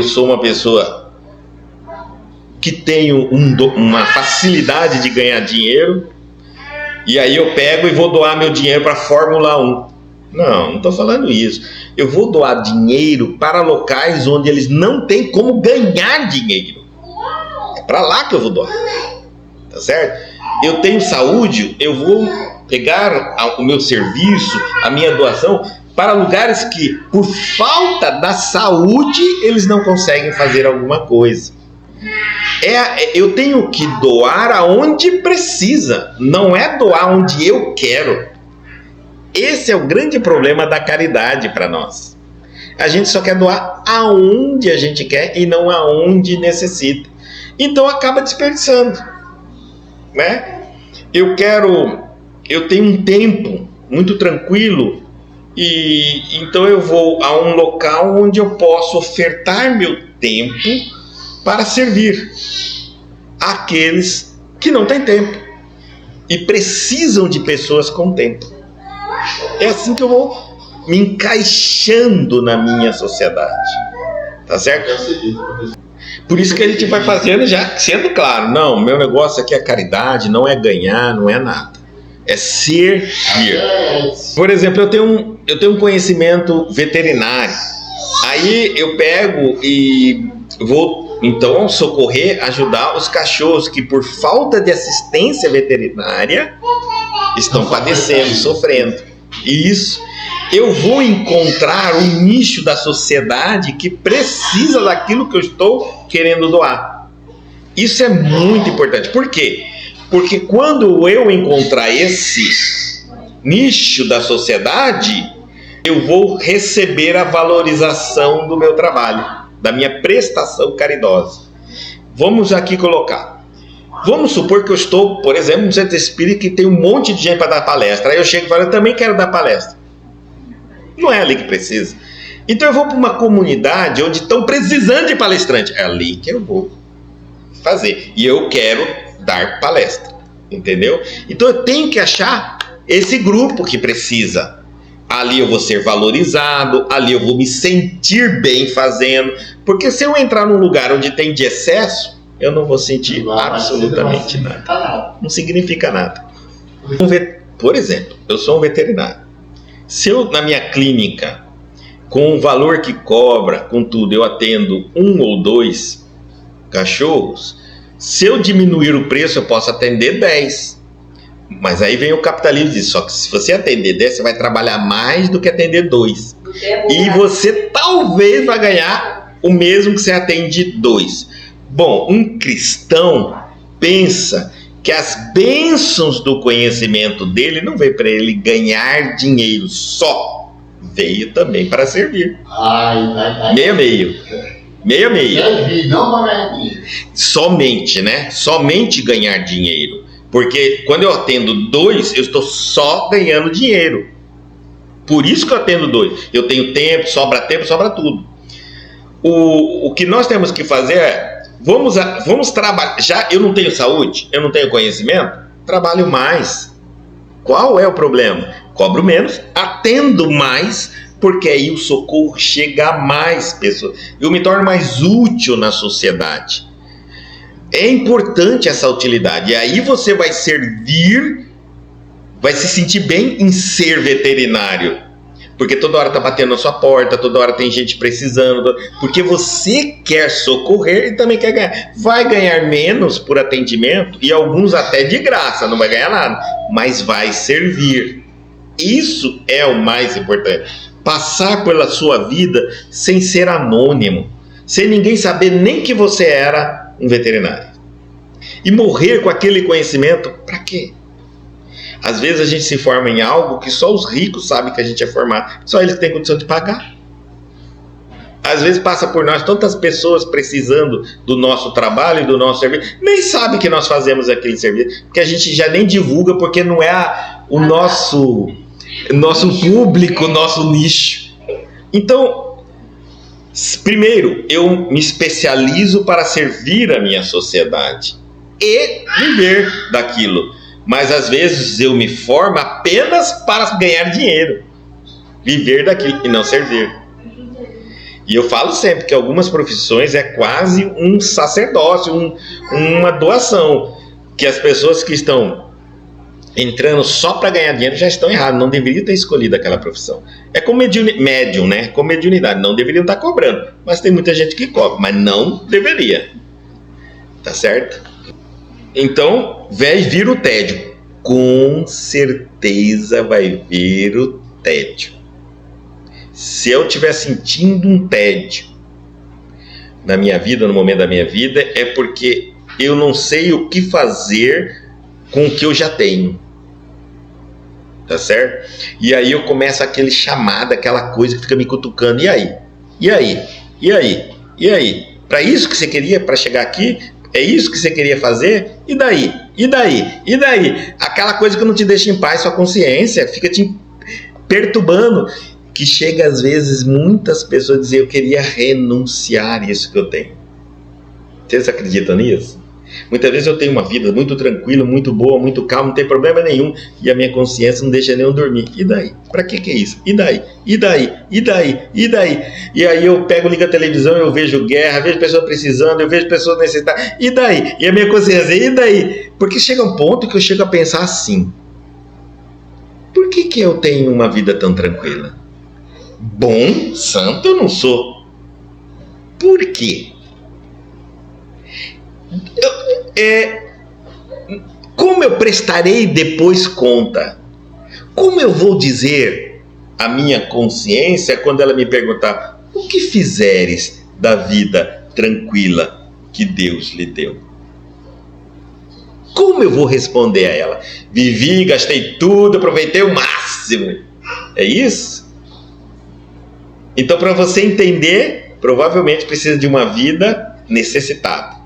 A: sou uma pessoa que tenho uma facilidade de ganhar dinheiro, e aí eu pego e vou doar meu dinheiro para a Fórmula 1. Não estou falando isso. Eu vou doar dinheiro para locais onde eles não têm como ganhar dinheiro. É para lá que eu vou doar. Tá certo? Eu tenho saúde, eu vou pegar o meu serviço, a minha doação, para lugares que, por falta da saúde, eles não conseguem fazer alguma coisa. Eu tenho que doar aonde precisa, não é doar onde eu quero. Esse é o grande problema da caridade para nós. A gente só quer doar aonde a gente quer e não aonde necessita. Então acaba desperdiçando, né? Eu tenho um tempo muito tranquilo e então eu vou a um local onde eu posso ofertar meu tempo para servir aqueles que não têm tempo e precisam de pessoas com tempo. É assim que eu vou me encaixando na minha sociedade, tá certo? Por isso que a gente vai fazendo já sendo claro, não, meu negócio aqui é caridade, não é ganhar, não é nada, é servir. Por exemplo, eu tenho um conhecimento veterinário, aí eu pego e vou então socorrer, ajudar os cachorros que por falta de assistência veterinária estão padecendo, sofrendo. Isso, eu vou encontrar um nicho da sociedade que precisa daquilo que eu estou querendo doar. Isso é muito importante. Por quê? Porque quando eu encontrar esse nicho da sociedade, eu vou receber a valorização do meu trabalho, da minha prestação caridosa. Vamos aqui colocar. Vamos supor que eu estou, por exemplo, no centro espírita que tem um monte de gente para dar palestra. Aí eu chego e falo, eu também quero dar palestra. Não é ali que precisa. Então eu vou para uma comunidade onde estão precisando de palestrante. É ali que eu vou fazer. E eu quero dar palestra. Entendeu? Então eu tenho que achar esse grupo que precisa. Ali eu vou ser valorizado, ali eu vou me sentir bem fazendo. Porque se eu entrar num lugar onde tem de excesso, eu não vou sentir absolutamente nada. Não significa nada. Por exemplo, eu sou um veterinário. Se eu, na minha clínica, com o valor que cobra, com tudo, eu atendo 1 ou 2 cachorros, se eu diminuir o preço, eu posso atender 10. Mas aí vem o capitalismo e diz, só que se você atender 10, você vai trabalhar mais do que atender 2. E você talvez vai ganhar o mesmo que você atende 2. Bom, um cristão pensa que as bênçãos do conhecimento dele não veio para ele ganhar dinheiro só, veio também para servir. Meio. Somente, né? Somente ganhar dinheiro. Porque quando eu atendo 2, eu estou só ganhando dinheiro. Por isso que eu atendo 2. Eu tenho tempo, sobra tudo. O que nós temos que fazer é vamos trabalhar. Já eu não tenho saúde, eu não tenho conhecimento, trabalho mais. Qual é o problema? Cobro menos, atendo mais, porque aí o socorro chega a mais pessoas. Eu me torno mais útil na sociedade. É importante essa utilidade. E aí você vai servir, vai se sentir bem em ser veterinário. Porque toda hora está batendo na sua porta, toda hora tem gente precisando, porque você quer socorrer e também quer ganhar. Vai ganhar menos por atendimento e alguns até de graça, não vai ganhar nada, mas vai servir. Isso é o mais importante. Passar pela sua vida sem ser anônimo, sem ninguém saber nem que você era um veterinário. E morrer com aquele conhecimento, para quê? Às vezes a gente se forma em algo que só os ricos sabem que a gente é formado. Só eles têm condição de pagar. Às vezes passa por nós tantas pessoas precisando do nosso trabalho e do nosso serviço. Nem sabem que nós fazemos aquele serviço. Porque a gente já nem divulga, porque não é o nosso público, o nosso nicho. Então, primeiro, eu me especializo para servir a minha sociedade. E viver daquilo. Mas às vezes eu me formo apenas para ganhar dinheiro, viver daquilo e não servir. E eu falo sempre que algumas profissões é quase um sacerdócio, uma doação, que as pessoas que estão entrando só para ganhar dinheiro já estão erradas, não deveriam ter escolhido aquela profissão. É como médium, né? Com mediunidade, não deveriam estar cobrando, mas tem muita gente que cobra, mas não deveria, tá certo? Então, vai vir o tédio. Com certeza vai vir o tédio. Se eu estiver sentindo um tédio na minha vida, no momento da minha vida, é porque eu não sei o que fazer com o que eu já tenho. Tá certo? E aí eu começo aquele chamado, aquela coisa que fica me cutucando. E aí? E aí? E aí? E aí? Para isso que você queria, para chegar aqui? É isso que você queria fazer? E daí? E daí? E daí? Aquela coisa que não te deixa em paz, sua consciência fica te perturbando, que chega às vezes muitas pessoas a dizer: eu queria renunciar isso que eu tenho. Vocês acreditam nisso? Muitas vezes eu tenho uma vida muito tranquila, muito boa, muito calma, não tem problema nenhum, e a minha consciência não deixa nem eu dormir. E daí? Pra que é isso? E daí? E daí? E daí? E daí? E aí eu pego, ligo a televisão, eu vejo guerra, vejo pessoas precisando, eu vejo pessoas necessitadas. E daí? E a minha consciência, e daí? Porque chega um ponto que eu chego a pensar assim: por que eu tenho uma vida tão tranquila? Bom, santo eu não sou. Por quê? Como eu prestarei depois conta? Como eu vou dizer à minha consciência quando ela me perguntar: o que fizeres da vida tranquila que Deus lhe deu? Como eu vou responder a ela? Vivi, gastei tudo, aproveitei o máximo. É isso? Então, para você entender, provavelmente precisa de uma vida necessitada.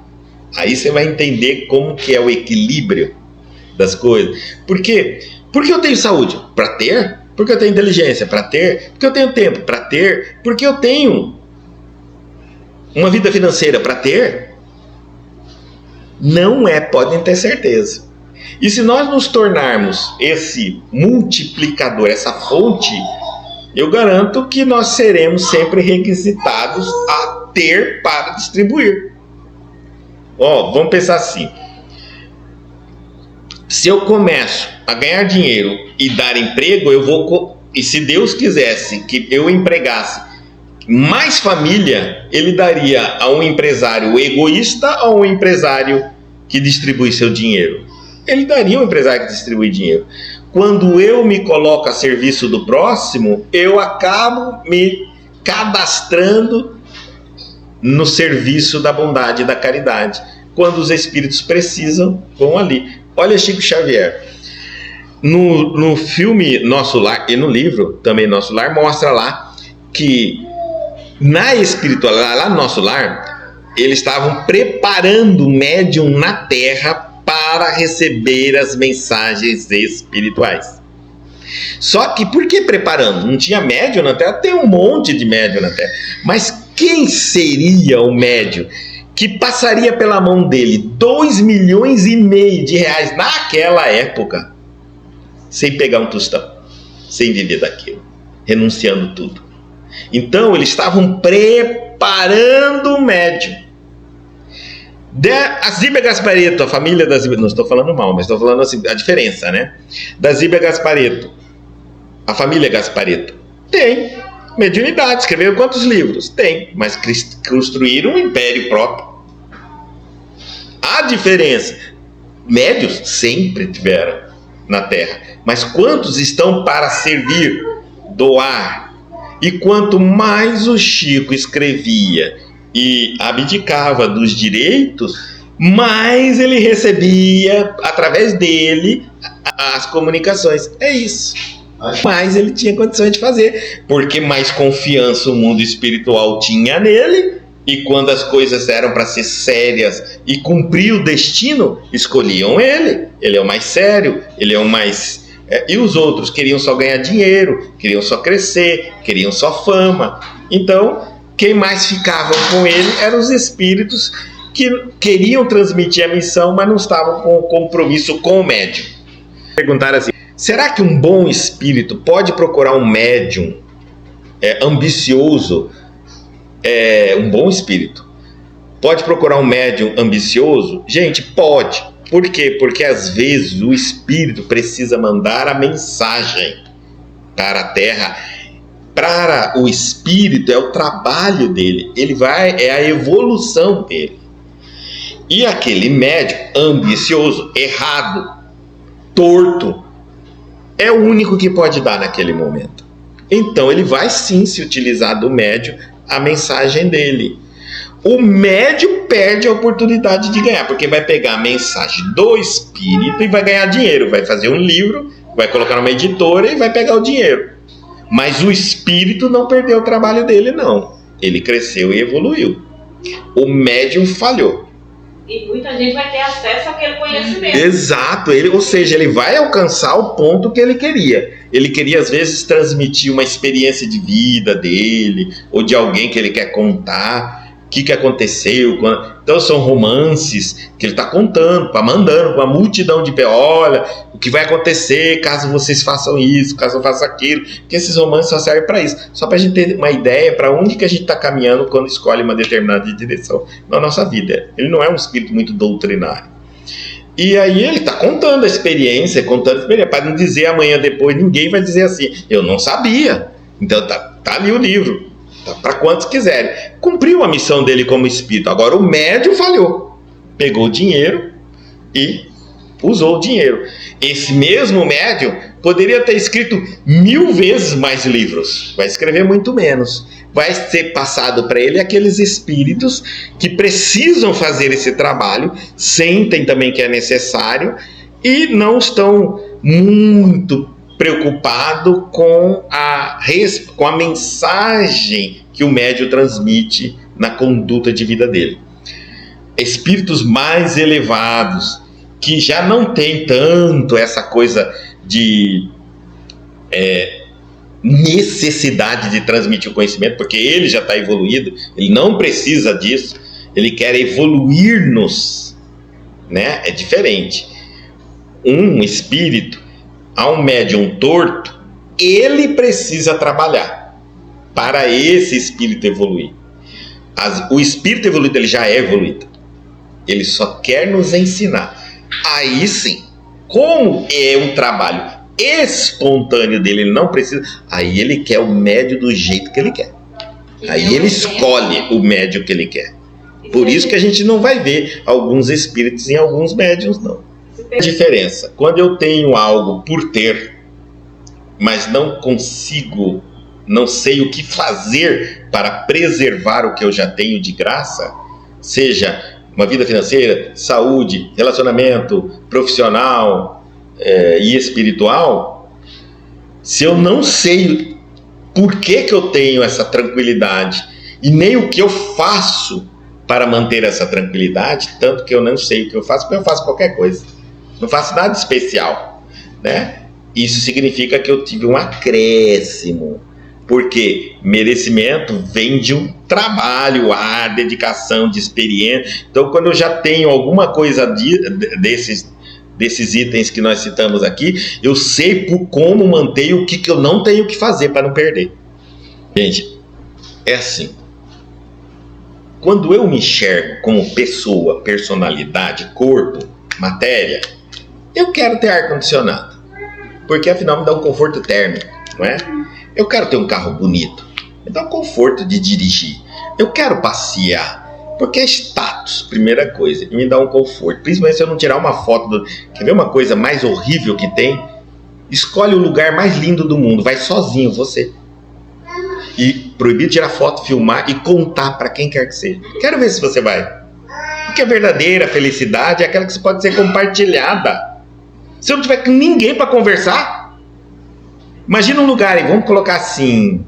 A: Aí você vai entender como que é o equilíbrio das coisas. Por quê? Porque eu tenho saúde? Para ter. Porque eu tenho inteligência? Para ter. Porque eu tenho tempo? Para ter. Porque eu tenho uma vida financeira? Para ter. Não é, podem ter certeza. E se nós nos tornarmos esse multiplicador, essa fonte, eu garanto que nós seremos sempre requisitados a ter para distribuir. Vamos pensar assim: se eu começo a ganhar dinheiro e dar emprego, e se Deus quisesse que eu empregasse mais família, Ele daria a um empresário egoísta ou um empresário que distribui seu dinheiro? Ele daria um empresário que distribui dinheiro. Quando eu me coloco a serviço do próximo, eu acabo me cadastrando no serviço da bondade e da caridade. Quando os espíritos precisam, vão ali. Olha Chico Xavier. No filme Nosso Lar, e no livro também Nosso Lar, mostra lá que na espiritualidade, lá no Nosso Lar, eles estavam preparando o médium na Terra para receber as mensagens espirituais. Só que por que preparando? Não tinha médium na Terra? Tem um monte de médium na Terra. Mas quem seria o médium que passaria pela mão dele 2,5 milhões de reais naquela época, sem pegar um tostão, sem viver daquilo, renunciando tudo? Então eles estavam preparando o médium. A Zíbia Gasparetto, a família da Zíbia, não estou falando mal, mas estou falando assim, a diferença, né? Da Zíbia Gasparetto, a família Gasparetto tem mediunidade, escreveram quantos livros? Tem, mas construíram um império próprio. A diferença: médios sempre tiveram na Terra, mas quantos estão para servir, doar? E quanto mais o Chico escrevia e abdicava dos direitos, mais ele recebia, através dele, as comunicações. É isso. Mais ele tinha condições de fazer, porque mais confiança o mundo espiritual tinha nele, e quando as coisas eram para ser sérias e cumprir o destino, escolhiam ele. Ele é o mais sério, ele é o mais... E os outros queriam só ganhar dinheiro, queriam só crescer, queriam só fama. Então, quem mais ficava com ele eram os espíritos que queriam transmitir a missão, mas não estavam com compromisso com o médium. Perguntaram assim: será que um bom espírito pode procurar um médium ambicioso? Um bom espírito pode procurar um médium ambicioso? Gente, pode. Por quê? Porque às vezes o espírito precisa mandar a mensagem para a Terra. Para o espírito é o trabalho dele, é a evolução dele. E aquele médium ambicioso, errado, torto, é o único que pode dar naquele momento. Então ele vai sim se utilizar do médium, a mensagem dele. o médium perde a oportunidade de ganhar, porque vai pegar a mensagem do espírito e vai ganhar dinheiro, vai fazer um livro, vai colocar numa editora e vai pegar o dinheiro. Mas o espírito não perdeu o trabalho dele, não. Ele cresceu e evoluiu. O médium falhou.
B: E muita gente vai ter acesso àquele conhecimento.
A: Exato, ou seja, ele vai alcançar o ponto que ele queria. Ele queria, às vezes, transmitir uma experiência de vida dele, ou de alguém que ele quer contar, o que aconteceu. Então, são romances que ele está contando, mandando para uma multidão de pessoas. Olha, o que vai acontecer caso vocês façam isso, caso eu faça aquilo. Porque esses romances só servem para isso. Só para a gente ter uma ideia para onde que a gente está caminhando quando escolhe uma determinada direção na nossa vida. Ele não é um espírito muito doutrinário. E aí ele está contando a experiência, para não dizer amanhã depois, ninguém vai dizer assim, eu não sabia. Então tá ali o livro. Para quantos quiserem. Cumpriu a missão dele como espírito. Agora o médium falhou. Pegou o dinheiro e usou o dinheiro. Esse mesmo médium poderia ter escrito 1000 vezes mais livros. Vai escrever muito menos. Vai ser passado para ele aqueles espíritos que precisam fazer esse trabalho, sentem também que é necessário e não estão muito preocupado com a mensagem que o médium transmite na conduta de vida dele. Espíritos mais elevados, que já não tem tanto essa coisa de necessidade de transmitir o conhecimento, porque ele já está evoluído, ele não precisa disso, ele quer evoluir-nos, né? É diferente. Um espírito, a um médium torto, ele precisa trabalhar para esse espírito evoluir. O espírito evoluído, ele já é evoluído. Ele só quer nos ensinar. Aí sim, como é um trabalho espontâneo dele, ele não precisa, aí ele quer o médium do jeito que ele quer. Aí ele escolhe o médium que ele quer. Por isso que a gente não vai ver alguns espíritos em alguns médiums, não. A diferença, quando eu tenho algo por ter, mas não consigo, não sei o que fazer para preservar o que eu já tenho de graça, seja uma vida financeira, saúde, relacionamento profissional e espiritual, se eu não sei por que eu tenho essa tranquilidade e nem o que eu faço para manter essa tranquilidade, tanto que eu não sei o que eu faço, porque eu faço qualquer coisa. Não faço nada especial, né? Isso significa que eu tive um acréscimo, porque merecimento vem de um trabalho, dedicação, de experiência. Então, quando eu já tenho alguma coisa desses itens que nós citamos aqui, eu sei como manter o que eu não tenho que fazer para não perder. Gente, é assim. Quando eu me enxergo como pessoa, personalidade, corpo, matéria, eu quero ter ar-condicionado, porque afinal me dá um conforto térmico, não é? Eu quero ter um carro bonito, me dá um conforto de dirigir. Eu quero passear, porque é status, primeira coisa, e me dá um conforto. Principalmente se eu não tirar uma foto. Quer ver uma coisa mais horrível que tem? Escolhe o lugar mais lindo do mundo, vai sozinho você. E proibido tirar foto, filmar e contar para quem quer que seja. Quero ver se você vai. Porque a verdadeira felicidade é aquela que pode ser compartilhada. Se eu não tiver com ninguém para conversar, imagina um lugar, e vamos colocar assim,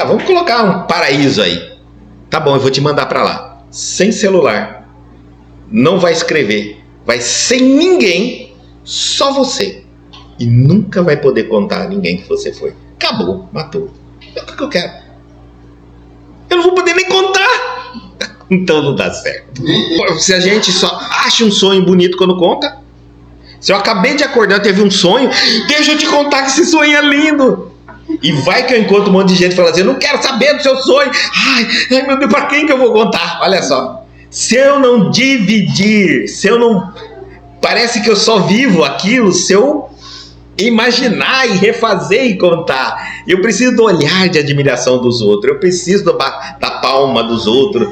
A: vamos colocar um paraíso aí. Tá bom, eu vou te mandar para lá, sem celular, não vai escrever, vai sem ninguém, só você, e nunca vai poder contar a ninguém que você foi. Acabou, matou. É o que eu quero. Eu não vou poder nem contar. Então não dá certo. Se a gente só acha um sonho bonito quando conta. Se eu acabei de acordar e teve um sonho, deixa eu te contar que esse sonho é lindo. E vai que eu encontro um monte de gente falando assim, eu não quero saber do seu sonho. Ai meu Deus, para quem que eu vou contar? Olha só. Se eu não dividir, se eu não... Parece que eu só vivo aquilo se eu imaginar e refazer e contar. Eu preciso do olhar de admiração dos outros, eu preciso da palma dos outros,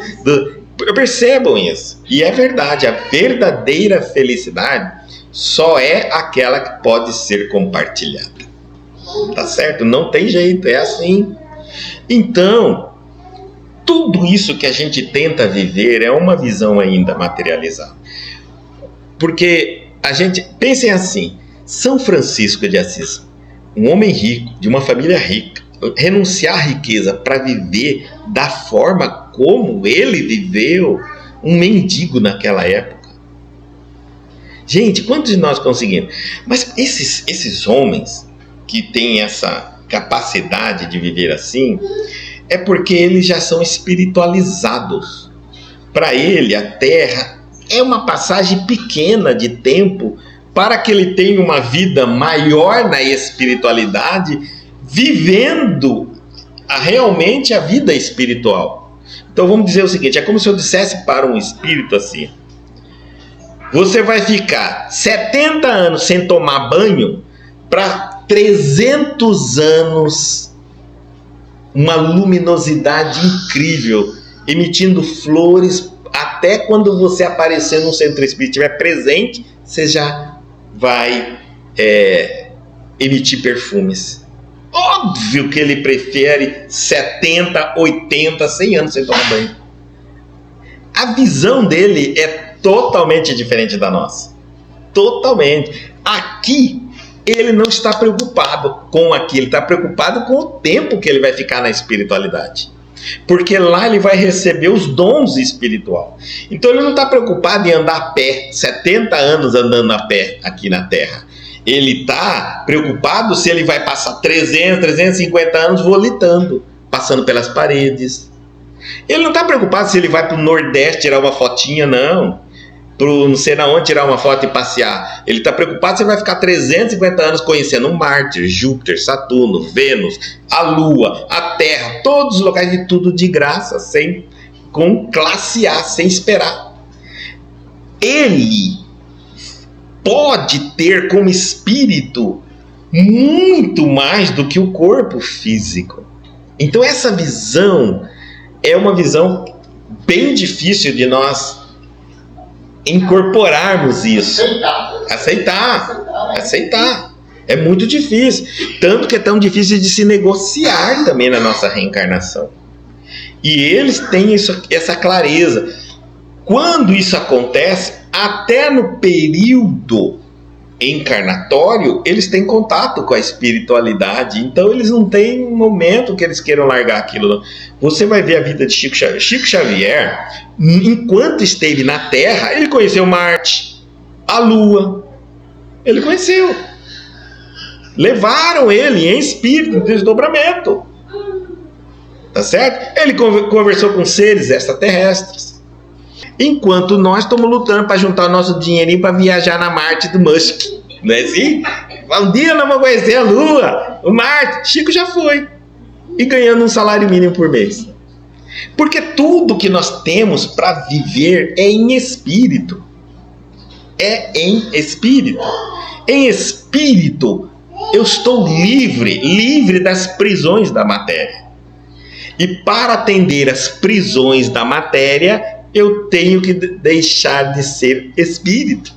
A: percebam isso. E é verdade, a verdadeira felicidade só é aquela que pode ser compartilhada. Tá certo? Não tem jeito, é assim. Então, tudo isso que a gente tenta viver é uma visão ainda materializada. Porque a gente, pensem assim, São Francisco de Assis, um homem rico, de uma família rica, renunciar à riqueza para viver da forma como ele viveu, um mendigo naquela época. Gente, quantos de nós conseguimos? Mas esses homens que têm essa capacidade de viver assim, é porque eles já são espiritualizados. Para ele, a terra é uma passagem pequena de tempo para que ele tenha uma vida maior na espiritualidade, vivendo realmente a vida espiritual. Então vamos dizer o seguinte, é como se eu dissesse para um espírito assim: você vai ficar 70 anos sem tomar banho para 300 anos uma luminosidade incrível, emitindo flores, até quando você aparecer no centro espírita, estiver presente, você já vai emitir perfumes. Óbvio que ele prefere 70, 80, 100 anos sem tomar banho. A visão dele é totalmente diferente da nossa. Totalmente. Aqui, ele não está preocupado com aquilo, ele está preocupado com o tempo que ele vai ficar na espiritualidade. Porque lá ele vai receber os dons espirituais. Então ele não está preocupado em andar a pé, 70 anos andando a pé aqui na Terra. Ele está preocupado se ele vai passar 300, 350 anos volitando, passando pelas paredes. Ele não está preocupado se ele vai para o Nordeste tirar uma fotinha, não. Para não sei na onde tirar uma foto e passear. Ele está preocupado se ele vai ficar 350 anos conhecendo Marte, Júpiter, Saturno, Vênus, a Lua, a Terra, todos os locais, de tudo de graça, com classe A, sem esperar. Ele pode ter como espírito muito mais do que o corpo físico. Então essa visão é uma visão bem difícil de nós incorporarmos isso. Aceitar. É muito difícil. Tanto que é tão difícil de se negociar também na nossa reencarnação. E eles têm essa clareza. Quando isso acontece, até no período encarnatório, eles têm contato com a espiritualidade. Então eles não têm um momento que eles queiram largar aquilo, não. Você vai ver a vida de Chico Xavier. Chico Xavier, enquanto esteve na Terra, ele conheceu Marte, a Lua. Ele conheceu. Levaram ele em espírito, em desdobramento. Tá certo? Ele conversou com seres extraterrestres. Enquanto nós estamos lutando para juntar o nosso dinheirinho para viajar na Marte do Musk. Não é assim? Um dia nós vamos conhecer a Lua, o Marte. Chico já foi. E ganhando um salário mínimo por mês. Porque tudo que nós temos para viver é em espírito. É em espírito. Em espírito, eu estou livre das prisões da matéria. E para atender às prisões da matéria, eu tenho que deixar de ser espírito.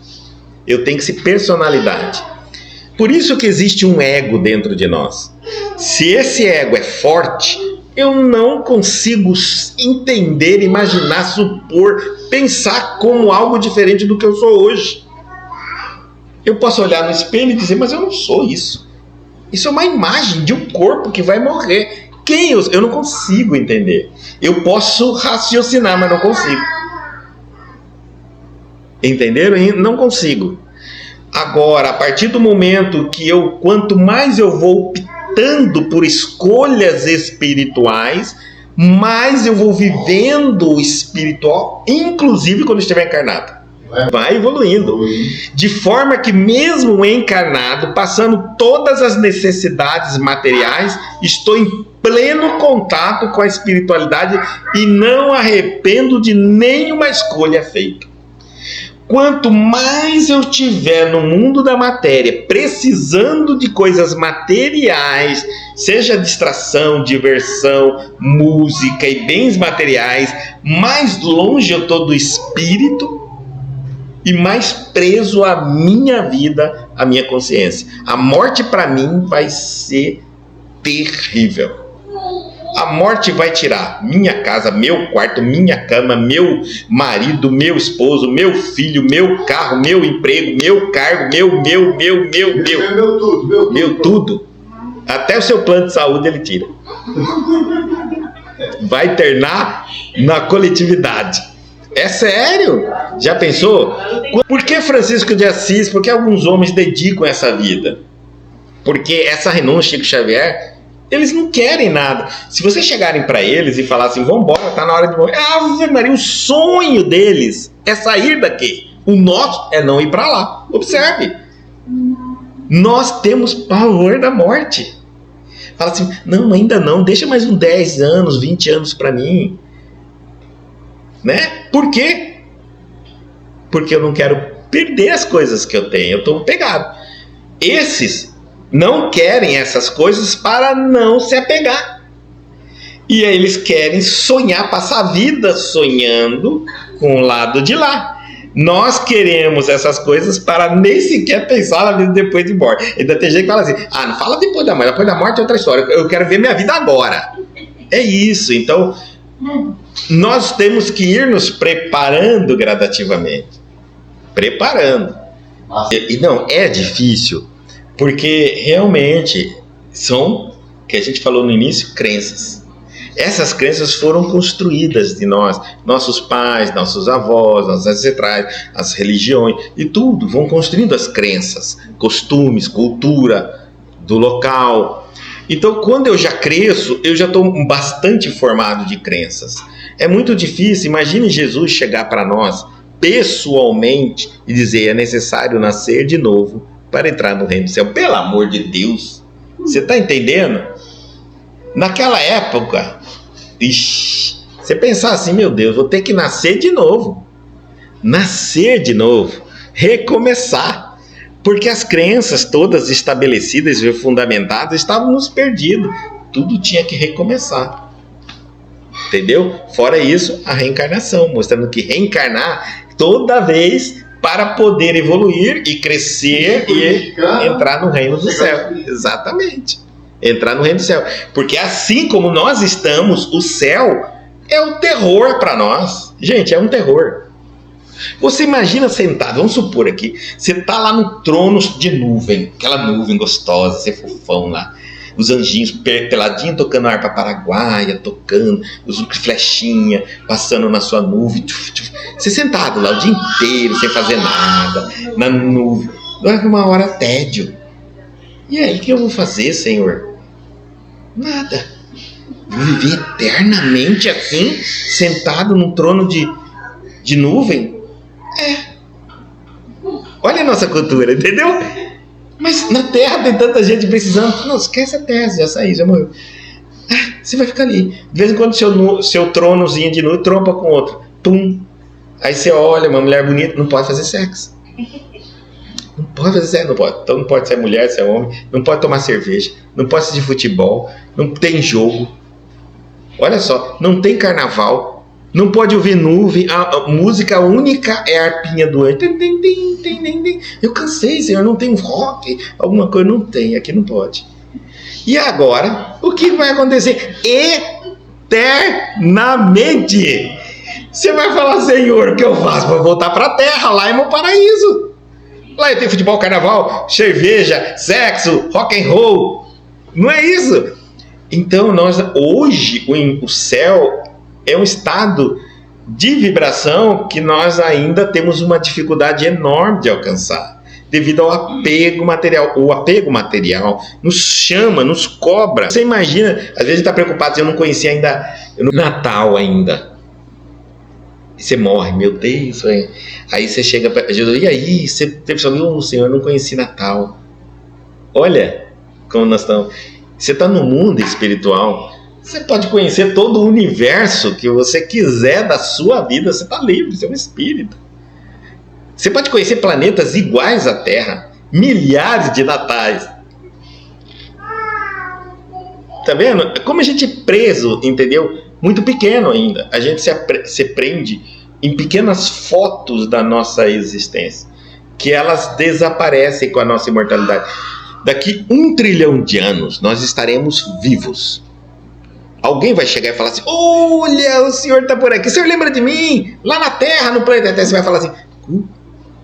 A: Eu tenho que ser personalidade. Por isso que existe um ego dentro de nós. Se esse ego é forte, eu não consigo entender, imaginar, supor, pensar como algo diferente do que eu sou hoje. Eu posso olhar no espelho e dizer, mas eu não sou isso. Isso é uma imagem de um corpo que vai morrer. Quem eu não consigo entender. Eu posso raciocinar, mas não consigo. Entenderam? Não consigo. Agora, a partir do momento que quanto mais eu vou optando por escolhas espirituais, mais eu vou vivendo o espiritual, inclusive quando estiver encarnado. Vai evoluindo. De forma que mesmo encarnado, passando todas as necessidades materiais, estou em pleno contato com a espiritualidade e não arrependo de nenhuma escolha feita. Quanto mais eu estiver no mundo da matéria, precisando de coisas materiais, seja distração, diversão, música e bens materiais, mais longe eu estou do espírito e mais preso à minha vida, à minha consciência. A morte para mim vai ser terrível. A morte vai tirar minha casa, meu quarto, minha cama, meu marido, meu esposo, meu filho, meu carro, meu emprego, meu cargo, meu tudo. Até o seu plano de saúde ele tira. Vai internar na coletividade. É sério? Já pensou? Por que Francisco de Assis? Por que alguns homens dedicam essa vida? Porque essa renúncia, Chico Xavier, eles não querem nada. Se vocês chegarem para eles e falar assim, vamos embora, tá na hora de morrer. Ave Maria, o sonho deles é sair daqui. O nosso é não ir para lá. Observe. Nós temos pavor da morte. Fala assim, não, ainda não, deixa mais uns 10 anos, 20 anos para mim. Né? Por quê? Porque eu não quero perder as coisas que eu tenho. Eu estou pegado. Esses não querem essas coisas para não se apegar. E aí eles querem sonhar, passar a vida sonhando com o lado de lá. Nós queremos essas coisas para nem sequer pensar na vida depois de morte. Ainda tem gente que fala assim, não fala depois da morte. Depois da morte é outra história. Eu quero ver minha vida agora. É isso. Então, nós temos que ir nos preparando gradativamente. Preparando. E não, é difícil, porque realmente são, que a gente falou no início, crenças. Essas crenças foram construídas de nós, nossos pais, nossos avós, nossos ancestrais, as religiões, e tudo, vão construindo as crenças, costumes, cultura do local. Então, quando eu já cresço, eu já estou bastante formado de crenças. É muito difícil, imagine Jesus chegar para nós pessoalmente e dizer, é necessário nascer de novo para entrar no reino do céu. Pelo amor de Deus, você está entendendo? Naquela época, você pensar assim, meu Deus, vou ter que nascer de novo. Nascer de novo, recomeçar. Porque as crenças todas estabelecidas e fundamentadas estavam nos perdidos. Tudo tinha que recomeçar. Entendeu? Fora isso, a reencarnação, mostrando que reencarnar toda vez para poder evoluir e crescer e entrar no reino do céu. Exatamente. Entrar no reino do céu. Porque assim como nós estamos, o céu é o terror para nós. Gente, é um terror. Você imagina sentado, vamos supor aqui, você está lá no trono de nuvem, aquela nuvem gostosa, você fofão lá, os anjinhos peladinhos tocando harpa paraguaia, tocando, os flechinha passando na sua nuvem, você sentado lá o dia inteiro, sem fazer nada, na nuvem, uma hora tédio. E aí, o que eu vou fazer, Senhor? Nada. Vou viver eternamente assim, sentado num trono de nuvem? Olha a nossa cultura, entendeu? Mas na Terra tem tanta gente precisando. Não, esquece a Terra, já saiu, já morreu. Você vai ficar ali. De vez em quando seu tronozinho de nuvem trompa com outro. Pum. Aí você olha, uma mulher bonita, não pode fazer sexo. Não pode fazer sexo, não pode. Então não pode ser mulher, ser homem, não pode tomar cerveja, não pode assistir futebol, não tem jogo. Olha só, não tem carnaval. Não pode ouvir nuvem, a música única é a arpinha do anjo. Eu cansei, Senhor, não tem um rock, alguma coisa, não tem, aqui não pode. E agora, o que vai acontecer? Eternamente. Você vai falar, Senhor, o que eu faço? Vou voltar para a terra, lá é meu paraíso. Lá eu tenho futebol, carnaval, cerveja, sexo, rock and roll. Não é isso? Então, hoje, o céu é um estado de vibração que nós ainda temos uma dificuldade enorme de alcançar, devido ao apego material. O apego material nos chama, nos cobra. Você imagina, às vezes está preocupado, eu não conheci ainda o Natal ainda. E você morre, meu Deus. Aí você chega para Jesus, e aí? Você viu, Senhor, eu não conheci Natal. Olha como nós estamos. Você está no mundo espiritual. Você pode conhecer todo o universo que você quiser da sua vida. Você está livre, você é um espírito. Você pode conhecer planetas iguais à Terra. Milhares de natais. Tá vendo? Como a gente é preso, entendeu? Muito pequeno ainda. A gente se prende em pequenas fotos da nossa existência. Que elas desaparecem com a nossa imortalidade. Daqui 1 trilhão de anos, nós estaremos vivos. Alguém vai chegar e falar assim: olha, o senhor está por aqui, o senhor lembra de mim? Lá na Terra, no planeta Terra. Você vai falar assim: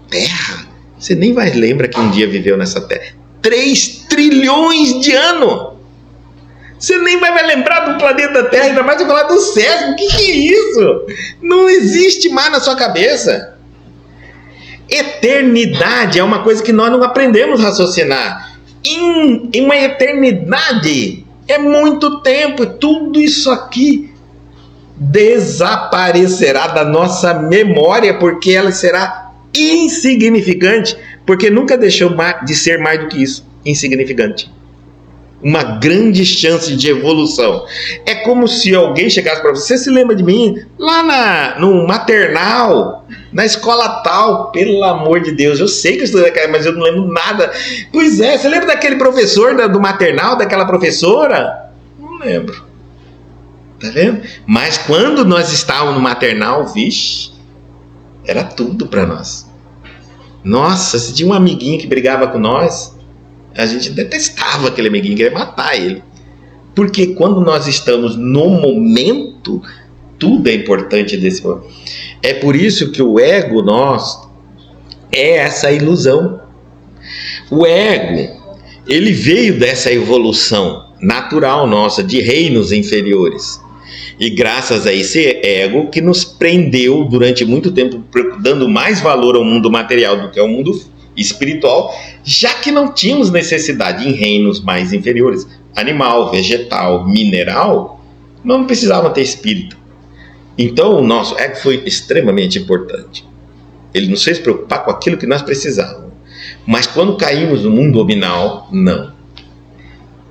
A: Terra? Você nem vai lembrar que um dia viveu nessa Terra. 3 trilhões de anos! Você nem vai lembrar do planeta Terra, ainda mais de falar do céu. O que é isso? Não existe mais na sua cabeça. Eternidade é uma coisa que nós não aprendemos a raciocinar. Em uma eternidade é muito tempo. Tudo isso aqui desaparecerá da nossa memória, porque ela será insignificante, porque nunca deixou de ser mais do que isso, insignificante. Uma grande chance de evolução. É como se alguém chegasse para você: você se lembra de mim? Lá no maternal, na escola tal. Pelo amor de Deus, eu sei que eu estudei naquela, mas eu não lembro nada. Pois é, você lembra daquele professor do maternal, daquela professora? Não lembro. Tá vendo? Mas quando nós estávamos no maternal, vixe, era tudo para nós. Nossa, se tinha um amiguinho que brigava com nós, a gente detestava aquele amiguinho, queria matar ele. Porque quando nós estamos no momento, tudo é importante desse momento. É por isso que o ego nosso é essa ilusão. O ego, ele veio dessa evolução natural nossa, de reinos inferiores. E graças a esse ego que nos prendeu durante muito tempo, dando mais valor ao mundo material do que ao mundo espiritual, já que não tínhamos necessidade em reinos mais inferiores, animal, vegetal, mineral, não precisava ter espírito. Então o nosso ego foi extremamente importante. Ele nos fez preocupar com aquilo que nós precisávamos. Mas quando caímos no mundo nominal, não.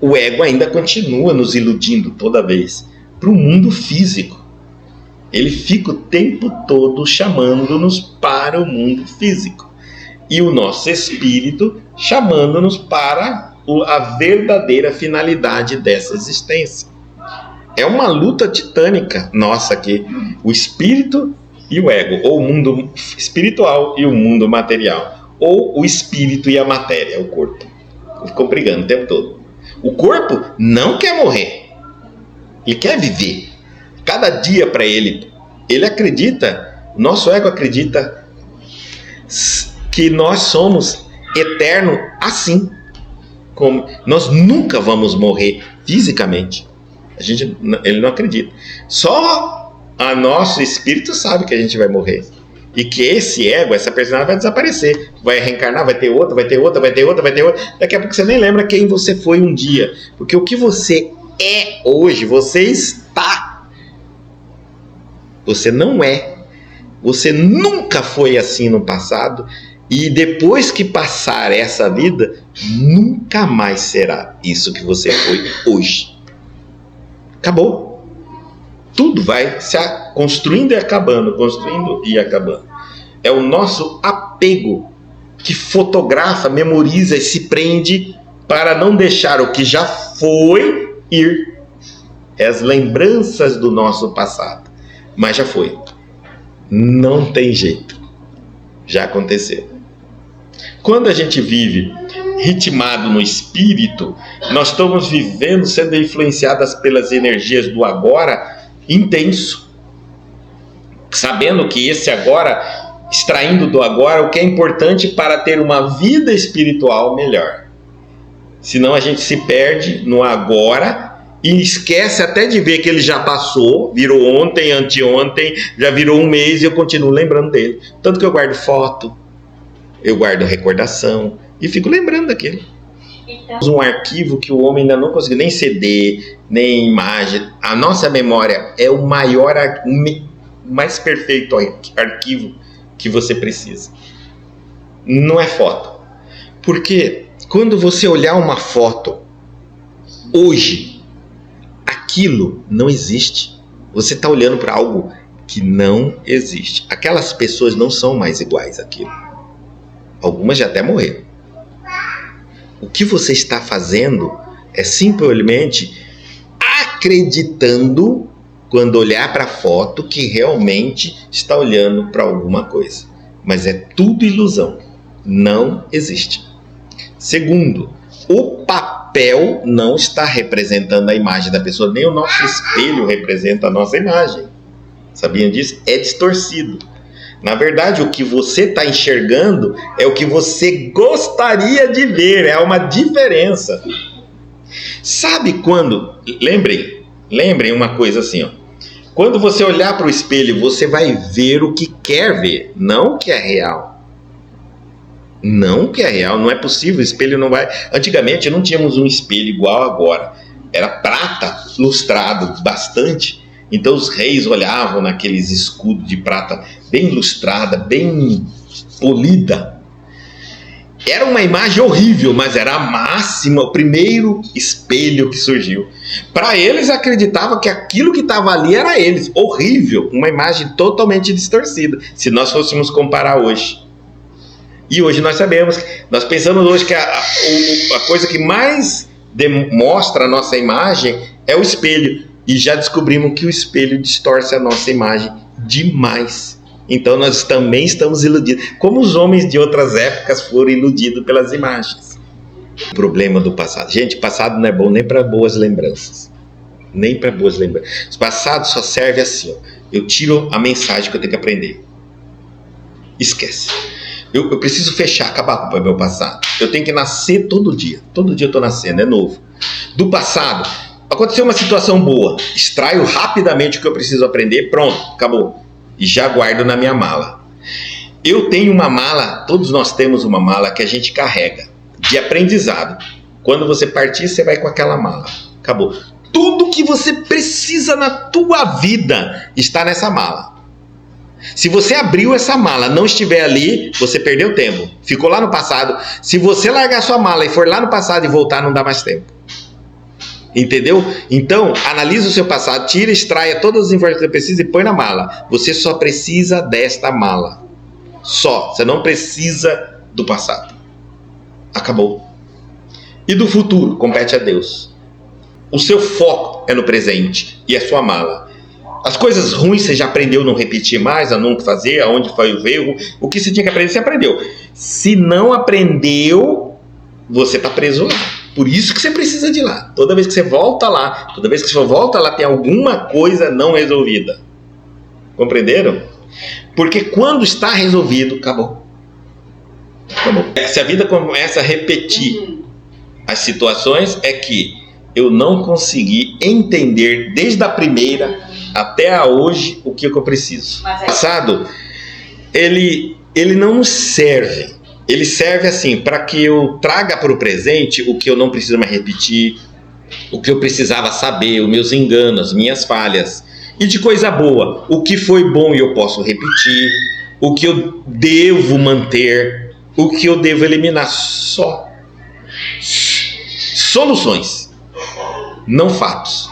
A: O ego ainda continua nos iludindo toda vez para o mundo físico. Ele fica o tempo todo chamando-nos para o mundo físico. E o nosso espírito chamando-nos para a verdadeira finalidade dessa existência. É uma luta titânica nossa aqui, o espírito e o ego, ou o mundo espiritual e o mundo material, ou o espírito e a matéria, o corpo. Ficam brigando o tempo todo. O corpo não quer morrer, ele quer viver. Cada dia para ele acredita, o nosso ego acredita que nós somos eternos assim. Como nós nunca vamos morrer fisicamente. Ele não acredita. Só o nosso espírito sabe que a gente vai morrer. E que esse ego, essa personalidade vai desaparecer. Vai reencarnar, vai ter outra, vai ter outra, vai ter outra, vai ter outra. Daqui a pouco você nem lembra quem você foi um dia. Porque o que você é hoje, você está. Você não é. Você nunca foi assim no passado. E depois que passar essa vida, nunca mais será isso que você foi hoje. Acabou. Tudo vai se construindo e acabando, construindo e acabando. É o nosso apego que fotografa, memoriza e se prende para não deixar o que já foi ir. É as lembranças do nosso passado. Mas já foi. Não tem jeito. Já aconteceu. Quando a gente vive ritmado no espírito, nós estamos vivendo, sendo influenciadas pelas energias do agora intenso. Sabendo que esse agora, extraindo do agora o que é importante para ter uma vida espiritual melhor. Senão a gente se perde no agora e esquece até de ver que ele já passou, virou ontem, anteontem, já virou um mês e eu continuo lembrando dele. Tanto que eu guardo foto, eu guardo recordação e fico lembrando daquele. Então, um arquivo que o homem ainda não conseguiu, nem CD, nem imagem. A nossa memória é o maior, o mais perfeito arquivo que você precisa. Não é foto. Porque quando você olhar uma foto hoje, aquilo não existe. Você está olhando para algo que não existe. Aquelas pessoas não são mais iguais àquilo. Algumas já até morreram. O que você está fazendo é simplesmente acreditando, quando olhar para a foto, que realmente está olhando para alguma coisa. Mas é tudo ilusão. Não existe. Segundo, o papel papel não está representando a imagem da pessoa, nem o nosso espelho representa a nossa imagem. Sabiam disso? É distorcido. Na verdade, o que você está enxergando é o que você gostaria de ver, é uma diferença. Sabe quando? Lembrem uma coisa assim, ó. Quando você olhar para o espelho, você vai ver o que quer ver, não o que é real. Não o que é real, não é possível, o espelho não vai... Antigamente não tínhamos um espelho igual agora. Era prata lustrado bastante. Então os reis olhavam naqueles escudos de prata bem lustrada, bem polida. Era uma imagem horrível, mas era a máxima, o primeiro espelho que surgiu. Para eles, acreditavam que aquilo que estava ali era eles. Horrível, uma imagem totalmente distorcida, se nós fôssemos comparar hoje. E hoje nós sabemos, nós pensamos hoje que a coisa que mais demonstra a nossa imagem é o espelho. E já descobrimos que o espelho distorce a nossa imagem demais. Então nós também estamos iludidos, como os homens de outras épocas foram iludidos pelas imagens. O problema do passado. Gente, o passado não é bom nem para boas lembranças. Nem para boas lembranças. O passado só serve assim, ó. Eu tiro a mensagem que eu tenho que aprender. Esquece. Eu preciso fechar, acabar com o meu passado. Eu tenho que nascer todo dia. Todo dia eu estou nascendo, é novo. Do passado, aconteceu uma situação boa. Extraio rapidamente o que eu preciso aprender. Pronto, acabou. E já guardo na minha mala. Eu tenho uma mala, todos nós temos uma mala que a gente carrega de aprendizado. Quando você partir, você vai com aquela mala. Acabou. Tudo que você precisa na tua vida está nessa mala. Se você abriu essa mala, não estiver ali, você perdeu tempo. Ficou lá no passado. Se você largar sua mala e for lá no passado e voltar, não dá mais tempo. Entendeu? Então, analisa o seu passado, tira, extraia todas as informações que você precisa e põe na mala. Você só precisa desta mala. Só. Você não precisa do passado. Acabou. E do futuro? Compete a Deus. O seu foco é no presente e a sua mala. As coisas ruins você já aprendeu a não repetir mais, a não fazer, aonde foi o erro. O que você tinha que aprender, você aprendeu. Se não aprendeu, você está preso lá. Por isso que você precisa de lá. Toda vez que você volta lá, tem alguma coisa não resolvida. Compreenderam? Porque quando está resolvido, acabou. Acabou. Se a vida começa a repetir as situações, é que eu não consegui entender desde a primeira até a hoje o que eu preciso. O passado, ele não nos serve. Ele serve assim, para que eu traga para o presente o que eu não preciso mais repetir, o que eu precisava saber, os meus enganos, as minhas falhas. E de coisa boa, o que foi bom e eu posso repetir, o que eu devo manter, o que eu devo eliminar. Só soluções, não fatos.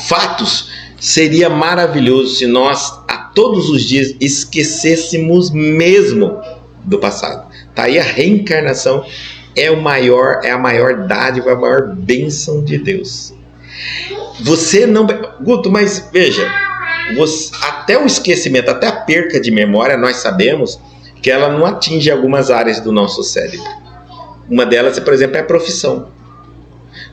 A: Fatos seria maravilhoso se nós a todos os dias esquecêssemos mesmo do passado. Tá aí a reencarnação é a maior dádiva, a maior bênção de Deus. Você não... Guto, mas veja, até o esquecimento, até a perca de memória, nós sabemos que ela não atinge algumas áreas do nosso cérebro. Uma delas, por exemplo, é a profissão.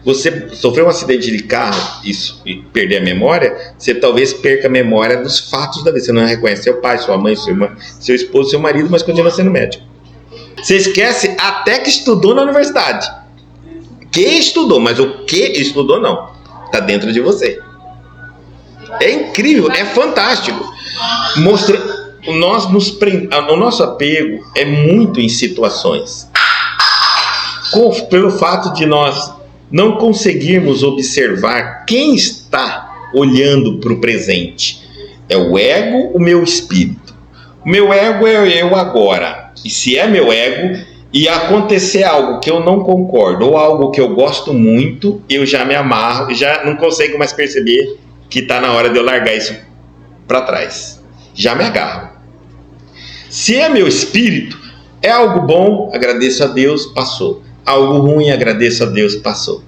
A: Você sofreu um acidente de carro e perder a memória, você talvez perca a memória dos fatos da vida. Você não reconhece seu pai, sua mãe, sua irmã, seu esposo, seu marido, mas continua sendo médico. Você esquece até que estudou na universidade. Que estudou, mas o que estudou não. Está dentro de você. É incrível, é fantástico. O nosso apego é muito em situações. Pelo fato de nós não conseguirmos observar quem está olhando para o presente. É o ego, o meu espírito. O meu ego é eu agora. E se é meu ego e acontecer algo que eu não concordo ou algo que eu gosto muito, eu já me amarro, já não consigo mais perceber que está na hora de eu largar isso para trás. Já me agarro. Se é meu espírito, é algo bom, agradeço a Deus, passou. Algo ruim, agradeço a Deus, passou.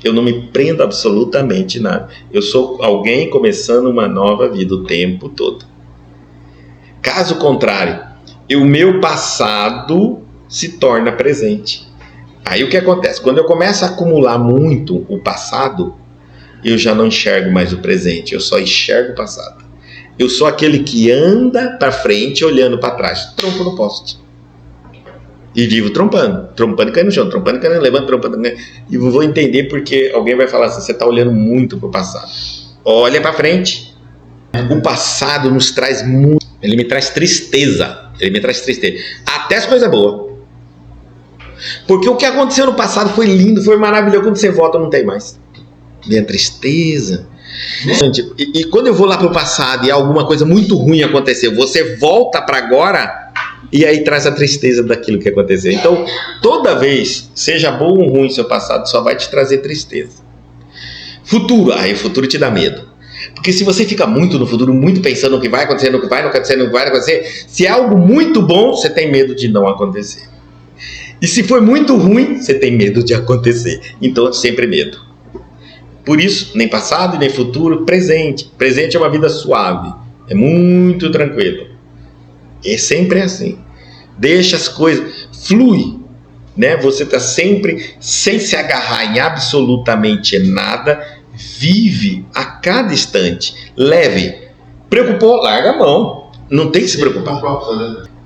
A: Eu não me prendo absolutamente nada. Eu sou alguém começando uma nova vida o tempo todo. Caso contrário, o meu passado se torna presente. Aí o que acontece? Quando eu começo a acumular muito o passado, eu já não enxergo mais o presente, eu só enxergo o passado. Eu sou aquele que anda para frente olhando para trás, trompo no poste. E vivo trompando e caindo no chão, trompando e caindo, levando, trompando. E vou entender porque alguém vai falar assim, você está olhando muito para o passado. Olha para frente. O passado nos traz muito, ele me traz tristeza. Até as coisas boas. Porque o que aconteceu no passado foi lindo, foi maravilhoso. Quando você volta, não tem mais. Vem a tristeza. E quando eu vou lá para o passado e alguma coisa muito ruim aconteceu, você volta para agora e aí traz a tristeza daquilo que aconteceu. Então, toda vez, seja bom ou ruim seu passado, só vai te trazer tristeza. Futuro, aí o futuro te dá medo. Porque se você fica muito no futuro, muito pensando no que vai acontecer, no que vai acontecer, se é algo muito bom, você tem medo de não acontecer. E se for muito ruim, você tem medo de acontecer. Então, sempre medo. Por isso, nem passado, nem futuro, presente. Presente é uma vida suave. É muito tranquilo. É sempre assim. Deixa as coisas... Flui. Né? Você está sempre sem se agarrar em absolutamente nada. Vive a cada instante. Leve. Preocupou? Larga a mão. Não tem que se preocupar.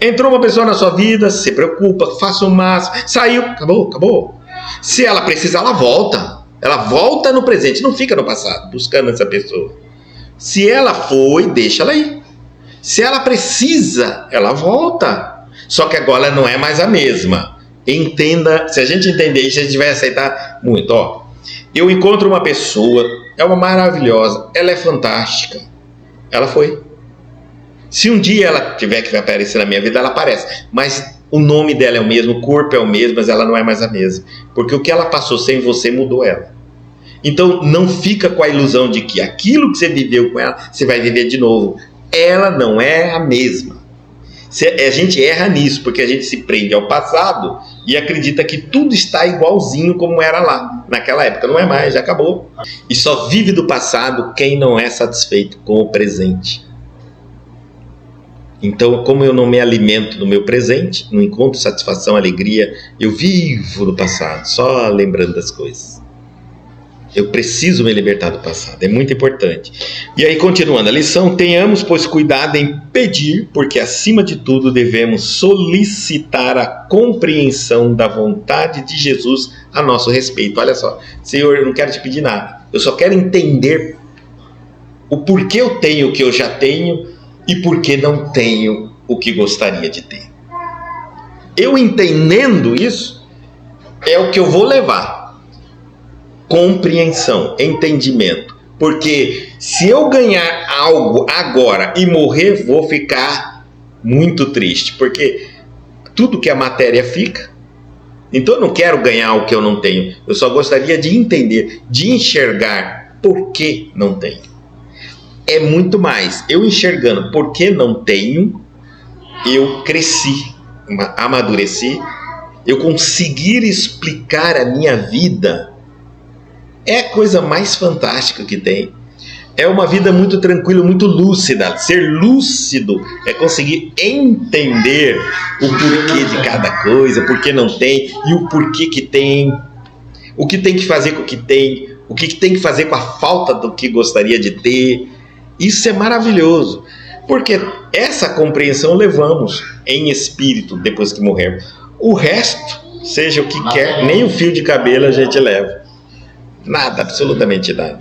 A: Entrou uma pessoa na sua vida, se preocupa, faça o máximo. Saiu, acabou. Se ela precisar, ela volta. Ela volta no presente, não fica no passado, buscando essa pessoa. Se ela foi, deixa ela ir. Se ela precisa, ela volta. Só que agora não é mais a mesma. Entenda, se a gente entender isso, a gente vai aceitar muito. Eu encontro uma pessoa, é uma maravilhosa, ela é fantástica. Ela foi. Se um dia ela tiver que aparecer na minha vida, ela aparece. Mas o nome dela é o mesmo, o corpo é o mesmo, mas ela não é mais a mesma. Porque o que ela passou sem você mudou ela. Então não fica com a ilusão de que aquilo que você viveu com ela, você vai viver de novo. Ela não é a mesma. A gente erra nisso, porque a gente se prende ao passado e acredita que tudo está igualzinho como era lá, naquela época. Não é mais, já acabou. E só vive do passado quem não é satisfeito com o presente. Então, como eu não me alimento do meu presente, não encontro satisfação, alegria, eu vivo no passado, só lembrando das coisas. Eu preciso me libertar do passado, é muito importante. E aí, continuando a lição, tenhamos, pois, cuidado em pedir, porque acima de tudo devemos solicitar a compreensão da vontade de Jesus a nosso respeito. Olha só, Senhor, eu não quero te pedir nada, eu só quero entender o porquê eu tenho o que eu já tenho e porque não tenho o que gostaria de ter. Eu entendendo isso, é o que eu vou levar. Compreensão, entendimento. Porque se eu ganhar algo agora e morrer, vou ficar muito triste. Porque tudo que a matéria fica. Então eu não quero ganhar o que eu não tenho. Eu só gostaria de entender, de enxergar por que não tenho. É muito mais. Eu enxergando por que não tenho, eu cresci, amadureci, eu conseguir explicar a minha vida. É a coisa mais fantástica que tem. É uma vida muito tranquila, muito lúcida. Ser lúcido é conseguir entender o porquê de cada coisa, por que não tem e o porquê que tem, o que tem que fazer com o que tem, o que tem que fazer com a falta do que gostaria de ter. Isso é maravilhoso, porque essa compreensão levamos em espírito depois que morrermos. O resto, seja o que quer, nem o fio de cabelo a gente leva. Nada, absolutamente nada.